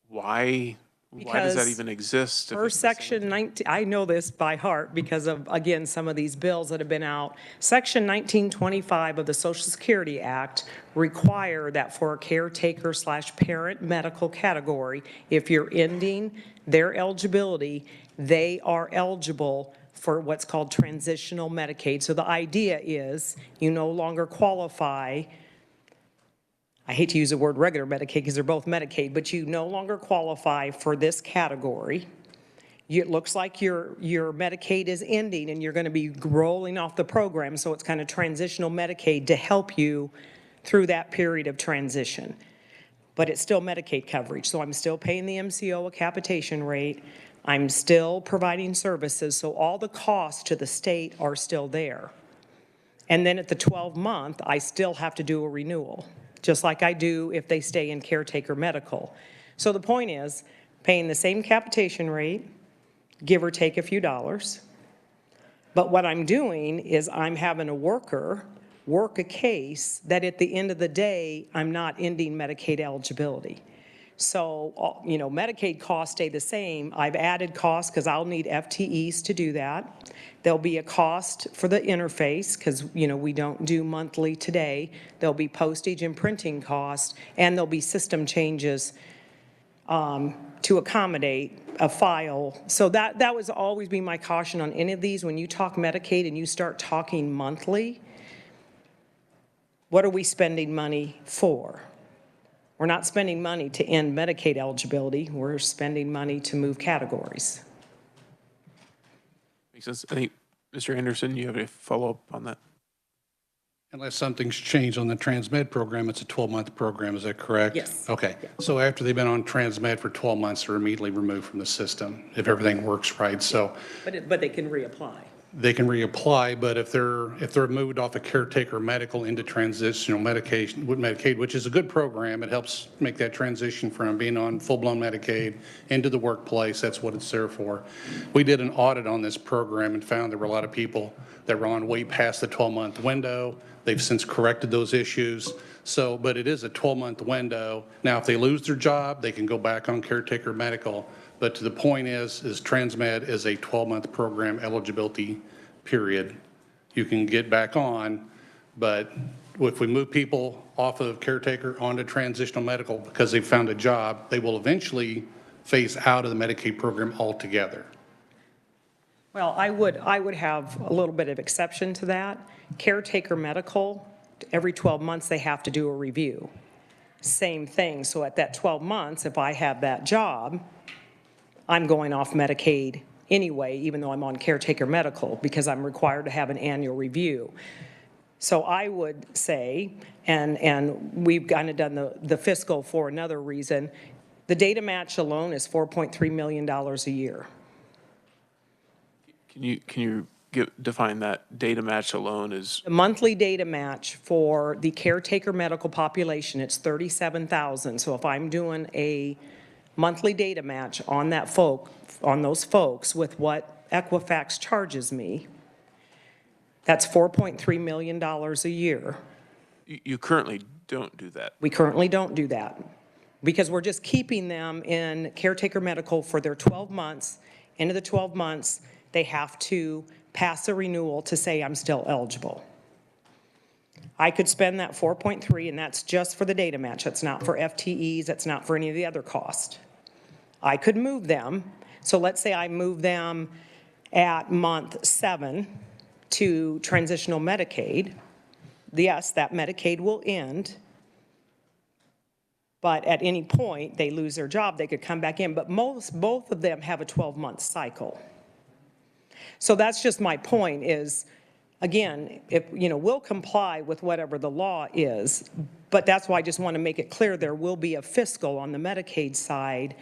Why does that even exist? For Section 19, I know this by heart because of, again, some of these bills that have been out. Section 1925 of the Social Security Act require that for a caretaker/parent medical category, if you're ending their eligibility, they are eligible for what's called transitional Medicaid. So the idea is you no longer qualify, I hate to use the word regular Medicaid because they're both Medicaid, but you no longer qualify for this category. It looks like your Medicaid is ending and you're going to be rolling off the program, so it's kind of transitional Medicaid to help you through that period of transition. But it's still Medicaid coverage, so I'm still paying the MCO a capitation rate. I'm still providing services, so all the costs to the state are still there. And then at the 12-month, I still have to do a renewal, just like I do if they stay in caretaker medical. So the point is, paying the same capitation rate, give or take a few dollars, but what I'm doing is I'm having a worker work a case that at the end of the day, I'm not ending Medicaid eligibility. So, Medicaid costs stay the same. I've added costs because I'll need FTEs to do that. There'll be a cost for the interface because, we don't do monthly today. There'll be postage and printing costs, and there'll be system changes to accommodate a file. So that was always be my caution on any of these. When you talk Medicaid and you start talking monthly, what are we spending money for? We're not spending money to end Medicaid eligibility. We're spending money to move categories. Makes sense. I think, Mr. Anderson, you have a follow-up on that? Unless something's changed on the Transmed program, it's a 12-month program, is that correct? Yes. Okay. So after they've been on Transmed for 12 months, they're immediately removed from the system, if everything works right. So But they can reapply. they can reapply, but if they're moved off of caretaker medical into transitional Medicaid, which is a good program, it helps make that transition from being on full-blown Medicaid into the workplace. That's what it's there for. We did an audit on this program and found there were a lot of people that were on way past the 12-month window. They've since corrected those issues. So, but it is a 12-month window. Now, if they lose their job, they can go back on caretaker medical. But to the point is Transmed is a 12-month program eligibility period. You can get back on, but if we move people off of caretaker onto transitional medical because they found a job, they will eventually phase out of the Medicaid program altogether. Well, I would have a little bit of exception to that. Caretaker medical, every 12 months they have to do a review. Same thing. So at that 12 months, if I have that job, I'm going off Medicaid anyway, even though I'm on caretaker medical, because I'm required to have an annual review. So I would say, and we've kind of done the fiscal for another reason, the data match alone is $4.3 million a year. Can you define that data match alone as? The monthly data match for the caretaker medical population, it's $37,000. So if I'm doing a monthly data match on those folks with what Equifax charges me, that's $4.3 million a year. You currently don't do that. We currently don't do that because we're just keeping them in caretaker medical for their 12 months. Into the 12 months, they have to pass a renewal to say I'm still eligible. I could spend that 4.3, and that's just for the data match. That's not for FTEs. That's not for any of the other costs. I could move them. So let's say I move them at month 7 to transitional Medicaid. Yes, that Medicaid will end. But at any point, they lose their job, they could come back in. But both of them have a 12-month cycle. So that's just my point is, again, if, we'll comply with whatever the law is, but that's why I just want to make it clear there will be a fiscal on the Medicaid side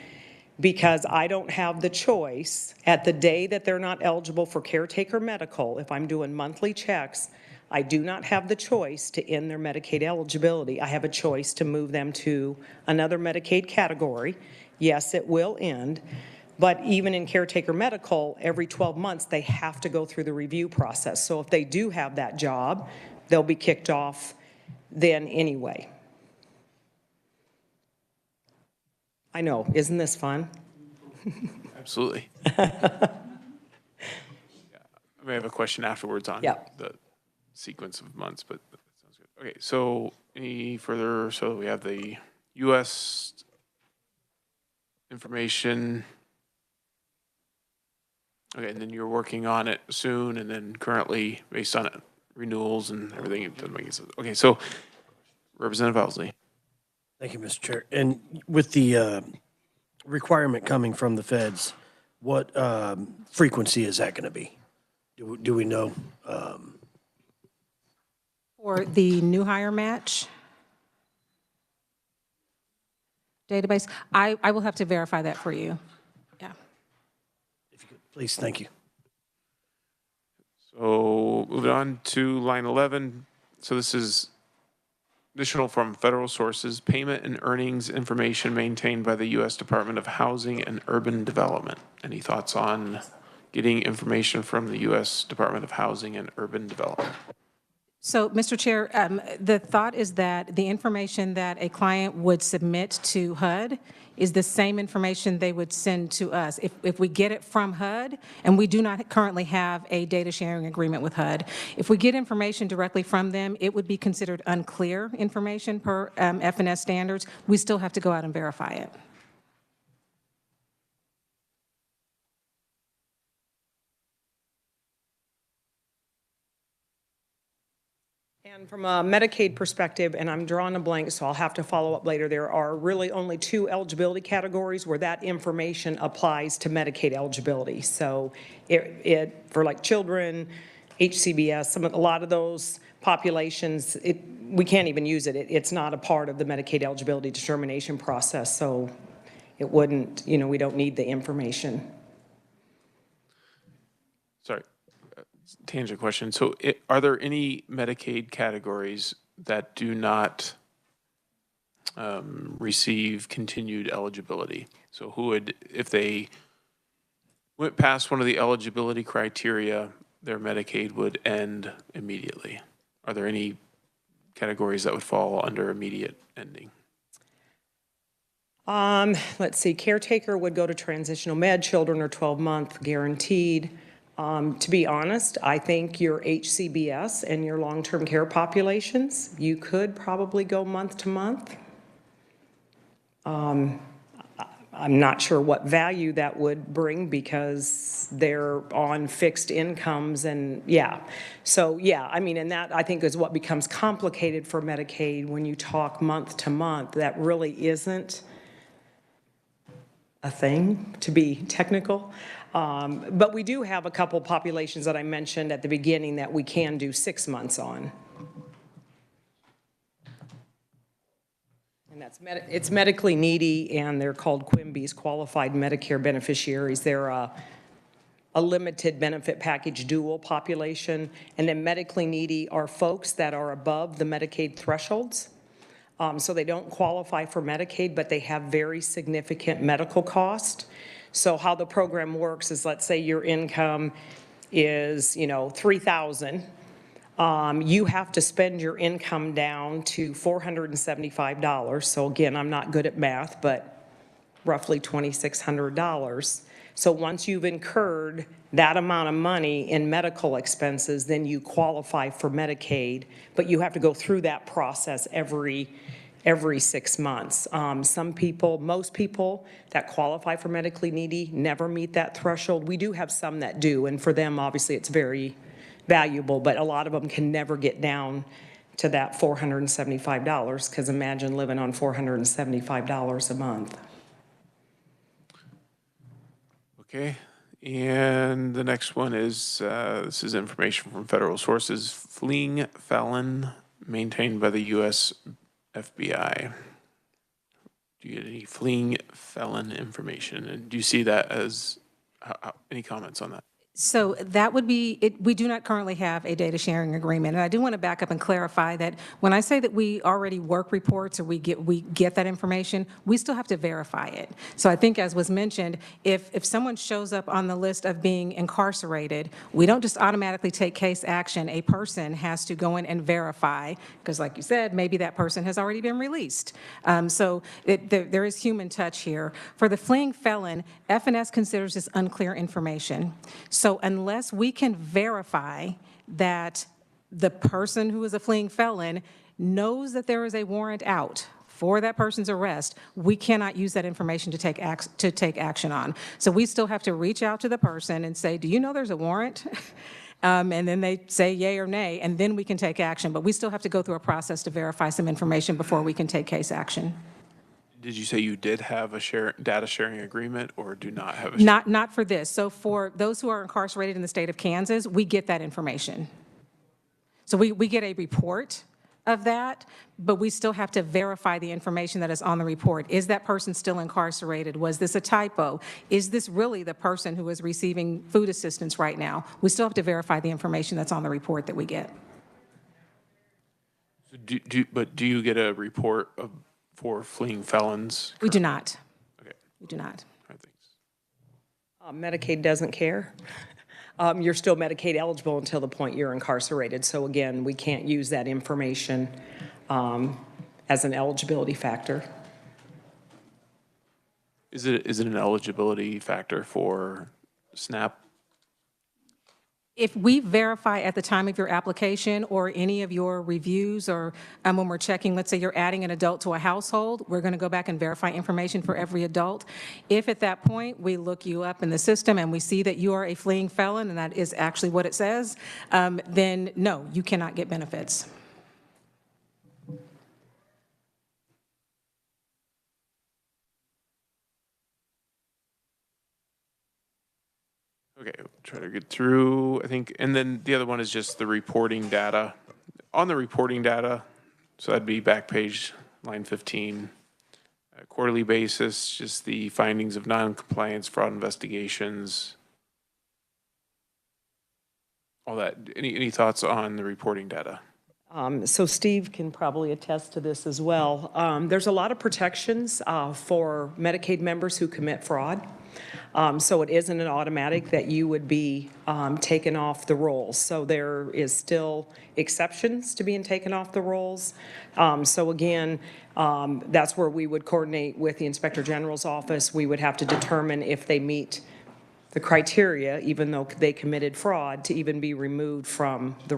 because I don't have the choice at the day that they're not eligible for caretaker medical. If I'm doing monthly checks, I do not have the choice to end their Medicaid eligibility. I have a choice to move them to another Medicaid category. Yes, it will end. But even in caretaker medical, every 12 months, they have to go through the review process. So if they do have that job, they'll be kicked off then anyway. I know, isn't this fun? Absolutely. Yeah. I may have a question afterwards on the sequence of months, but that sounds good. Okay, so any further, so we have the U.S. information. Okay, and then you're working on it soon, and then currently, based on it, renewals and everything, it doesn't make sense. Okay, so Representative Owsley. Thank you, Mr. Chair. And with the requirement coming from the feds, what frequency is that going to be? Do we know? For the new hire match database, I will have to verify that for you. Yeah. If you could, please, thank you. So moving on to line 11. So this is additional from federal sources, payment and earnings information maintained by the U.S. Department of Housing and Urban Development. Any thoughts on getting information from the U.S. Department of Housing and Urban Development? So, Mr. Chair, the thought is that the information that a client would submit to HUD is the same information they would send to us. If we get it from HUD, and we do not currently have a data sharing agreement with HUD, if we get information directly from them, it would be considered unclear information per F&S standards. We still have to go out and verify it. And from a Medicaid perspective, and I'm drawing a blank, so I'll have to follow up later, there are really only 2 eligibility categories where that information applies to Medicaid eligibility. So for like children, HCBS, a lot of those populations, we can't even use it. It's not a part of the Medicaid eligibility determination process, so it wouldn't, we don't need the information. Sorry. Tangent question. So are there any Medicaid categories that do not receive continued eligibility? So who would, if they went past one of the eligibility criteria, their Medicaid would end immediately? Are there any categories that would fall under immediate ending? Let's see, caretaker would go to transitional med, children are 12-month guaranteed. To be honest, I think your HCBS and your long-term care populations, you could probably go month to month. I'm not sure what value that would bring because they're on fixed incomes and So I mean, and that I think is what becomes complicated for Medicaid when you talk month to month. That really isn't a thing, to be technical. But we do have a couple populations that I mentioned at the beginning that we can do 6 months on. And it's medically needy, and they're called QIMBYs, Qualified Medicare Beneficiaries. They're a limited benefit package dual population. And then medically needy are folks that are above the Medicaid thresholds. So they don't qualify for Medicaid, but they have very significant medical cost. So how the program works is, let's say your income is, $3,000. You have to spend your income down to $475. So again, I'm not good at math, but roughly $2,600. So once you've incurred that amount of money in medical expenses, then you qualify for Medicaid, but you have to go through that process every 6 months. Some people, most people that qualify for medically needy never meet that threshold. We do have some that do, and for them, obviously, it's very valuable, but a lot of them can never get down to that $475, because imagine living on $475 a month. Okay, and the next one is, this is information from federal sources, fleeing felon maintained by the U.S. FBI. Do you get any fleeing felon information? And do you see that as, any comments on that? So that would be, we do not currently have a data sharing agreement. And I do want to back up and clarify that when I say that we already work reports or we get that information, we still have to verify it. So I think, as was mentioned, if someone shows up on the list of being incarcerated, we don't just automatically take case action. A person has to go in and verify, because like you said, maybe that person has already been released. So there is human touch here. For the fleeing felon, F&S considers this unclear information. So unless we can verify that the person who is a fleeing felon knows that there is a warrant out for that person's arrest, we cannot use that information to take action on. So we still have to reach out to the person and say, do you know there's a warrant? And then they say yay or nay, and then we can take action. But we still have to go through a process to verify some information before we can take case action. Did you say you did have a data sharing agreement, or do not have a? Not for this. So for those who are incarcerated in the state of Kansas, we get that information. So we get a report of that, but we still have to verify the information that is on the report. Is that person still incarcerated? Was this a typo? Is this really the person who is receiving food assistance right now? We still have to verify the information that's on the report that we get. So do you get a report for fleeing felons? We do not. Okay. We do not. All right, thanks. Medicaid doesn't care. You're still Medicaid eligible until the point you're incarcerated. So again, we can't use that information as an eligibility factor. Is it an eligibility factor for SNAP? If we verify at the time of your application or any of your reviews, or when we're checking, let's say you're adding an adult to a household, we're going to go back and verify information for every adult. If at that point we look you up in the system and we see that you are a fleeing felon, and that is actually what it says, then no, you cannot get benefits. Okay, we'll try to get through, I think, and then the other one is just the reporting data. On the reporting data, so that'd be back page, line 15, quarterly basis, just the findings of non-compliance, fraud investigations, all that. Any thoughts on the reporting data? So Steve can probably attest to this as well. There's a lot of protections for Medicaid members who commit fraud. So it isn't an automatic that you would be taken off the rolls. So there is still exceptions to being taken off the rolls. So again, that's where we would coordinate with the Inspector General's office. We would have to determine if they meet the criteria, even though they committed fraud, to even be removed from the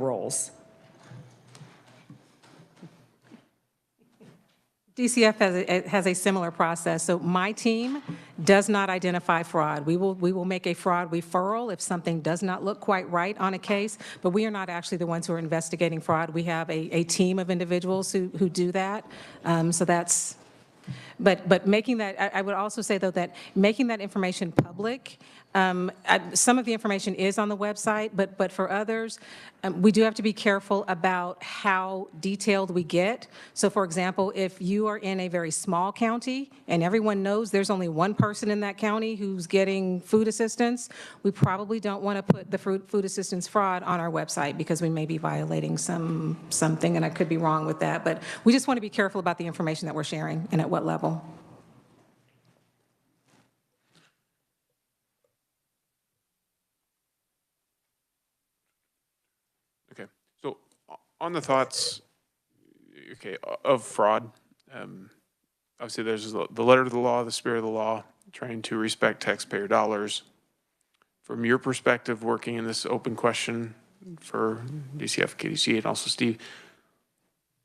DCF has a similar process. So my team does not identify fraud. We will make a fraud referral if something does not look quite right on a case, but we are not actually the ones who are investigating fraud. We have a team of individuals who do that. So that's, but making that, I would also say though that making that information public Some of the information is on the website, but for others, we do have to be careful about how detailed we get. So for example, if you are in a very small county and everyone knows there's only one person in that county who's getting food assistance, we probably don't want to put the food assistance fraud on our website because we may be violating something, and I could be wrong with that. But we just want to be careful about the information that we're sharing and at what level. Okay, so on the thoughts, okay, of fraud, obviously there's the letter of the law, the spirit of the law, trying to respect taxpayer dollars. From your perspective, working in this open question for DCF, KDC, and also Steve,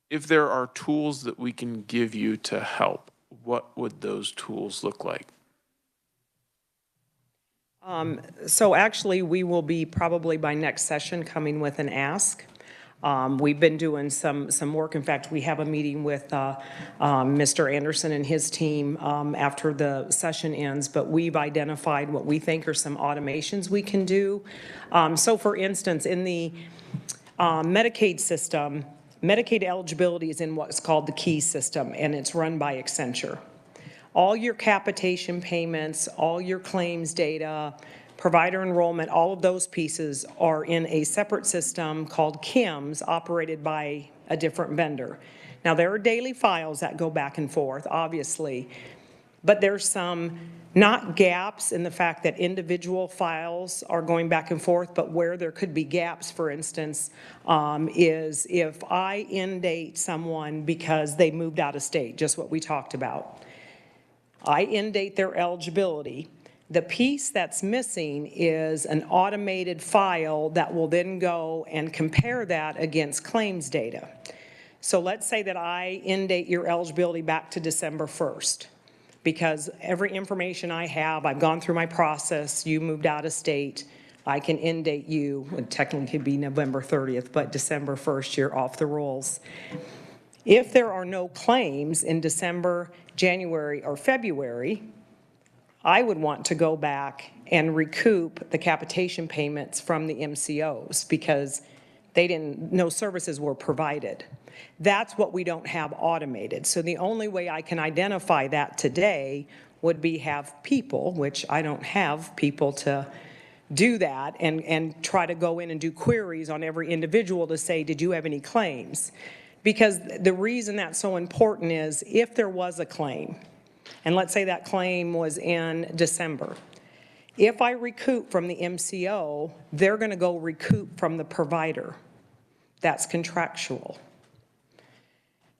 if there are tools that we can give you to help, what would those tools look like? So actually, we will be probably by next session coming with an ask. We've been doing some work. In fact, we have a meeting with Mr. Anderson and his team after the session ends, but we've identified what we think are some automations we can do. So for instance, in the Medicaid system, Medicaid eligibility is in what's called the KEYS system, and it's run by Accenture. All your capitation payments, all your claims data, provider enrollment, all of those pieces are in a separate system called KIMS, operated by a different vendor. Now, there are daily files that go back and forth, obviously, but there's some not gaps in the fact that individual files are going back and forth, but where there could be gaps, for instance, is if I indate someone because they moved out of state, just what we talked about. I indate their eligibility. The piece that's missing is an automated file that will then go and compare that against claims data. So let's say that I indate your eligibility back to December 1st, because every information I have, I've gone through my process, you moved out of state, I can indate you, and technically it could be November 30th, but December 1st, you're off the rolls. If there are no claims in December, January, or February, I would want to go back and recoup the capitation payments from the MCOs because no services were provided. That's what we don't have automated. So the only way I can identify that today would be have people, which I don't have people to do that, and try to go in and do queries on every individual to say, did you have any claims? Because the reason that's so important is if there was a claim, and let's say that claim was in December, if I recoup from the MCO, they're going to go recoup from the provider. That's contractual.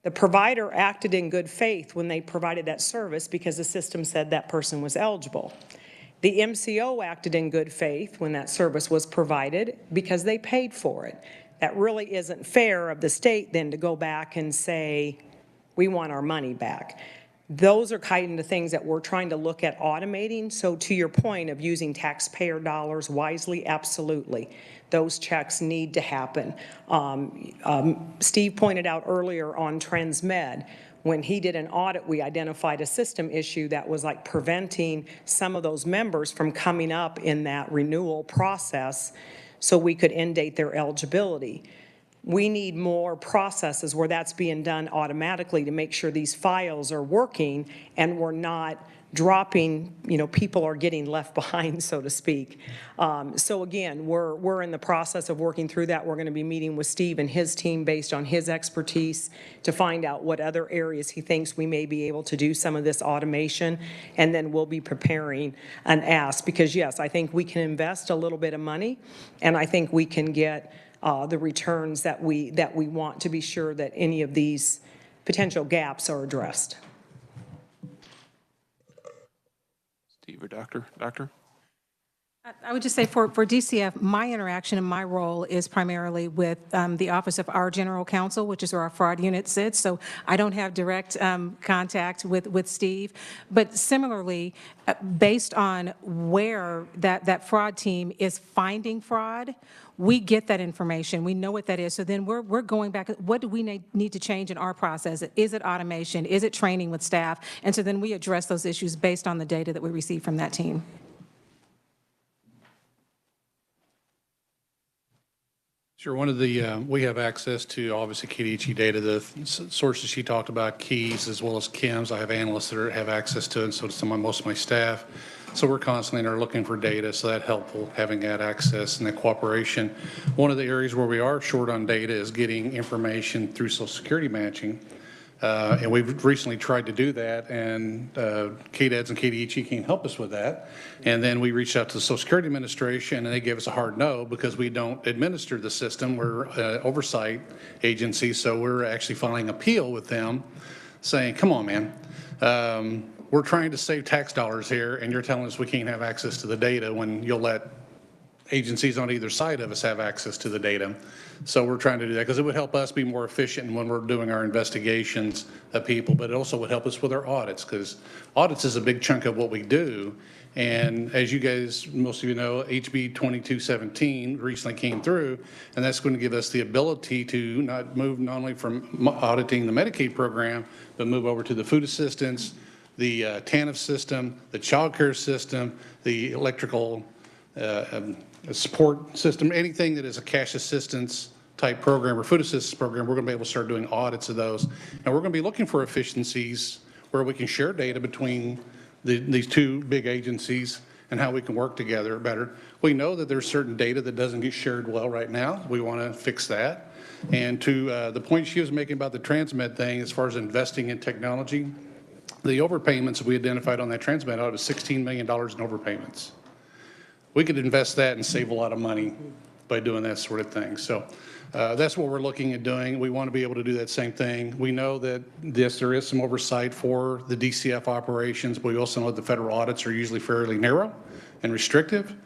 The provider acted in good faith when they provided that service because the system said that person was eligible. The MCO acted in good faith when that service was provided because they paid for it. That really isn't fair of the state then to go back and say, we want our money back. Those are kind of things that we're trying to look at automating. So to your point of using taxpayer dollars wisely, absolutely. Those checks need to happen. Steve pointed out earlier on TransMed, when he did an audit, we identified a system issue that was like preventing some of those members from coming up in that renewal process so we could indate their eligibility. We need more processes where that's being done automatically to make sure these files are working and we're not dropping, people are getting left behind, so to speak. So again, we're in the process of working through that. We're going to be meeting with Steve and his team based on his expertise to find out what other areas he thinks we may be able to do some of this automation. And then we'll be preparing an ask because yes, I think we can invest a little bit of money and I think we can get the returns that we want to be sure that any of these potential gaps are addressed. Steve or Doctor? I would just say for DCF, my interaction and my role is primarily with the Office of our General Counsel, which is where our fraud unit sits. So I don't have direct contact with Steve. But similarly, based on where that fraud team is finding fraud, we get that information. We know what that is. So then we're going back. What do we need to change in our process? Is it automation? Is it training with staff? And so then we address those issues based on the data that we receive from that team. Sure. One of the, we have access to obviously KDHE data, the sources she talked about, keys as well as KIMS. I have analysts that have access to it, and so does most of my staff. So we're constantly are looking for data, so that's helpful, having that access and that cooperation. One of the areas where we are short on data is getting information through Social Security matching. And we've recently tried to do that, and KDADS and KDHE can help us with that. And then we reached out to the Social Security Administration, and they gave us a hard no because we don't administer the system. We're an oversight agency, so we're actually filing appeal with them saying, come on, man. We're trying to save tax dollars here, and you're telling us we can't have access to the data when you'll let agencies on either side of us have access to the data. So we're trying to do that because it would help us be more efficient when we're doing our investigations of people, but it also would help us with our audits because audits is a big chunk of what we do. And as you guys, most of you know, HB 2217 recently came through, and that's going to give us the ability to not only from auditing the Medicaid program, but move over to the food assistance, the TANF system, the child care system, the electrical support system, anything that is a cash assistance type program or food assistance program, we're going to be able to start doing audits of those. And we're going to be looking for efficiencies where we can share data between these two big agencies and how we can work together better. We know that there's certain data that doesn't get shared well right now. We want to fix that. And to the point she was making about the Transmed thing, as far as investing in technology, the overpayments we identified on that Transmed audit was $16 million in overpayments. We could invest that and save a lot of money by doing that sort of thing. So that's what we're looking at doing. We want to be able to do that same thing. We know that there is some oversight for the DCF operations, but we also know that the federal audits are usually fairly narrow and restrictive.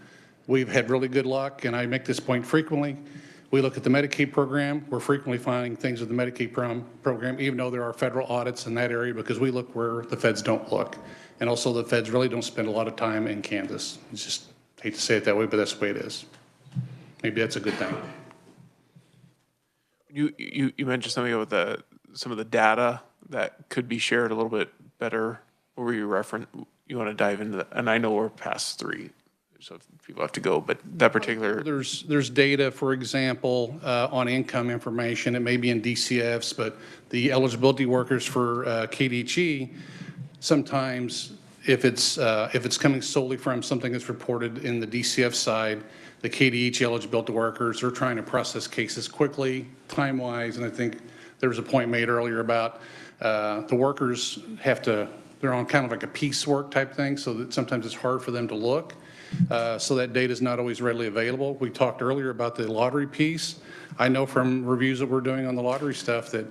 We've had really good luck, and I make this point frequently. We look at the Medicaid program. We're frequently finding things with the Medicaid program, even though there are federal audits in that area, because we look where the feds don't look. And also the feds really don't spend a lot of time in Kansas. It's just, I hate to say it that way, but that's the way it is. Maybe that's a good thing. You mentioned something about some of the data that could be shared a little bit better. What were you you want to dive into that? And I know we're past 3, so people have to go, but that particular. There's data, for example, on income information. It may be in DCFs, but the eligibility workers for KDHE, sometimes if it's coming solely from something that's reported in the DCF side, the KDHE eligibility workers are trying to process cases quickly, time-wise, and I think there was a point made earlier about the workers they're on kind of like a piecework type thing, so that sometimes it's hard for them to look. So that data is not always readily available. We talked earlier about the lottery piece. I know from reviews that we're doing on the lottery stuff that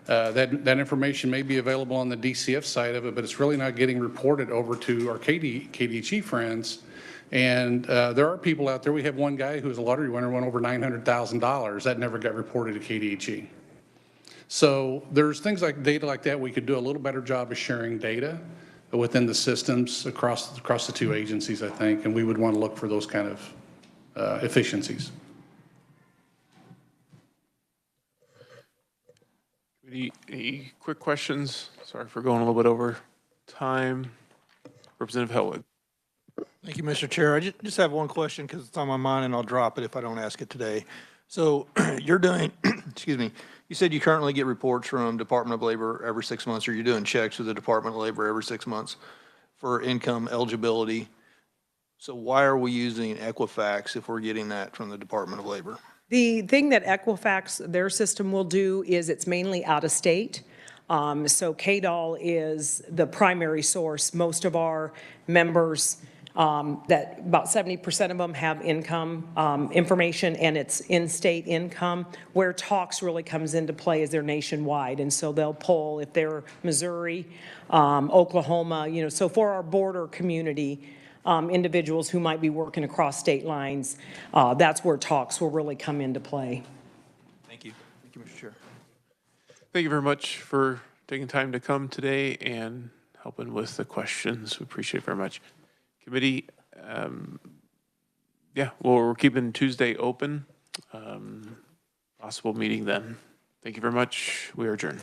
that information may be available on the DCF side of it, but it's really not getting reported over to our KDHE friends. And there are people out there. We have one guy who was a lottery winner, won over $900,000. That never got reported to KDHE. So there's things like data like that. We could do a little better job of sharing data within the systems across the two agencies, I think, and we would want to look for those kind of efficiencies. Any quick questions? Sorry for going a little bit over time. Representative Hellwood. Thank you, Mr. Chair. I just have one question because it's on my mind and I'll drop it if I don't ask it today. So you're doing, excuse me, you said you currently get reports from Department of Labor every 6 months, or you're doing checks with the Department of Labor every 6 months for income eligibility. So why are we using Equifax if we're getting that from the Department of Labor? The thing that Equifax, their system will do is it's mainly out of state. So KDOL is the primary source. Most of our members, that about 70% of them have income information, and it's in-state income. Where TALKS really comes into play is they're nationwide, and so they'll pull if they're Missouri, Oklahoma, so for our border community, individuals who might be working across state lines, that's where TALKS will really come into play. Thank you. Thank you, Mr. Chair. Thank you very much for taking time to come today and helping with the questions. We appreciate it very much. Committee, we're keeping Tuesday open. Possible meeting then. Thank you very much. We are adjourned.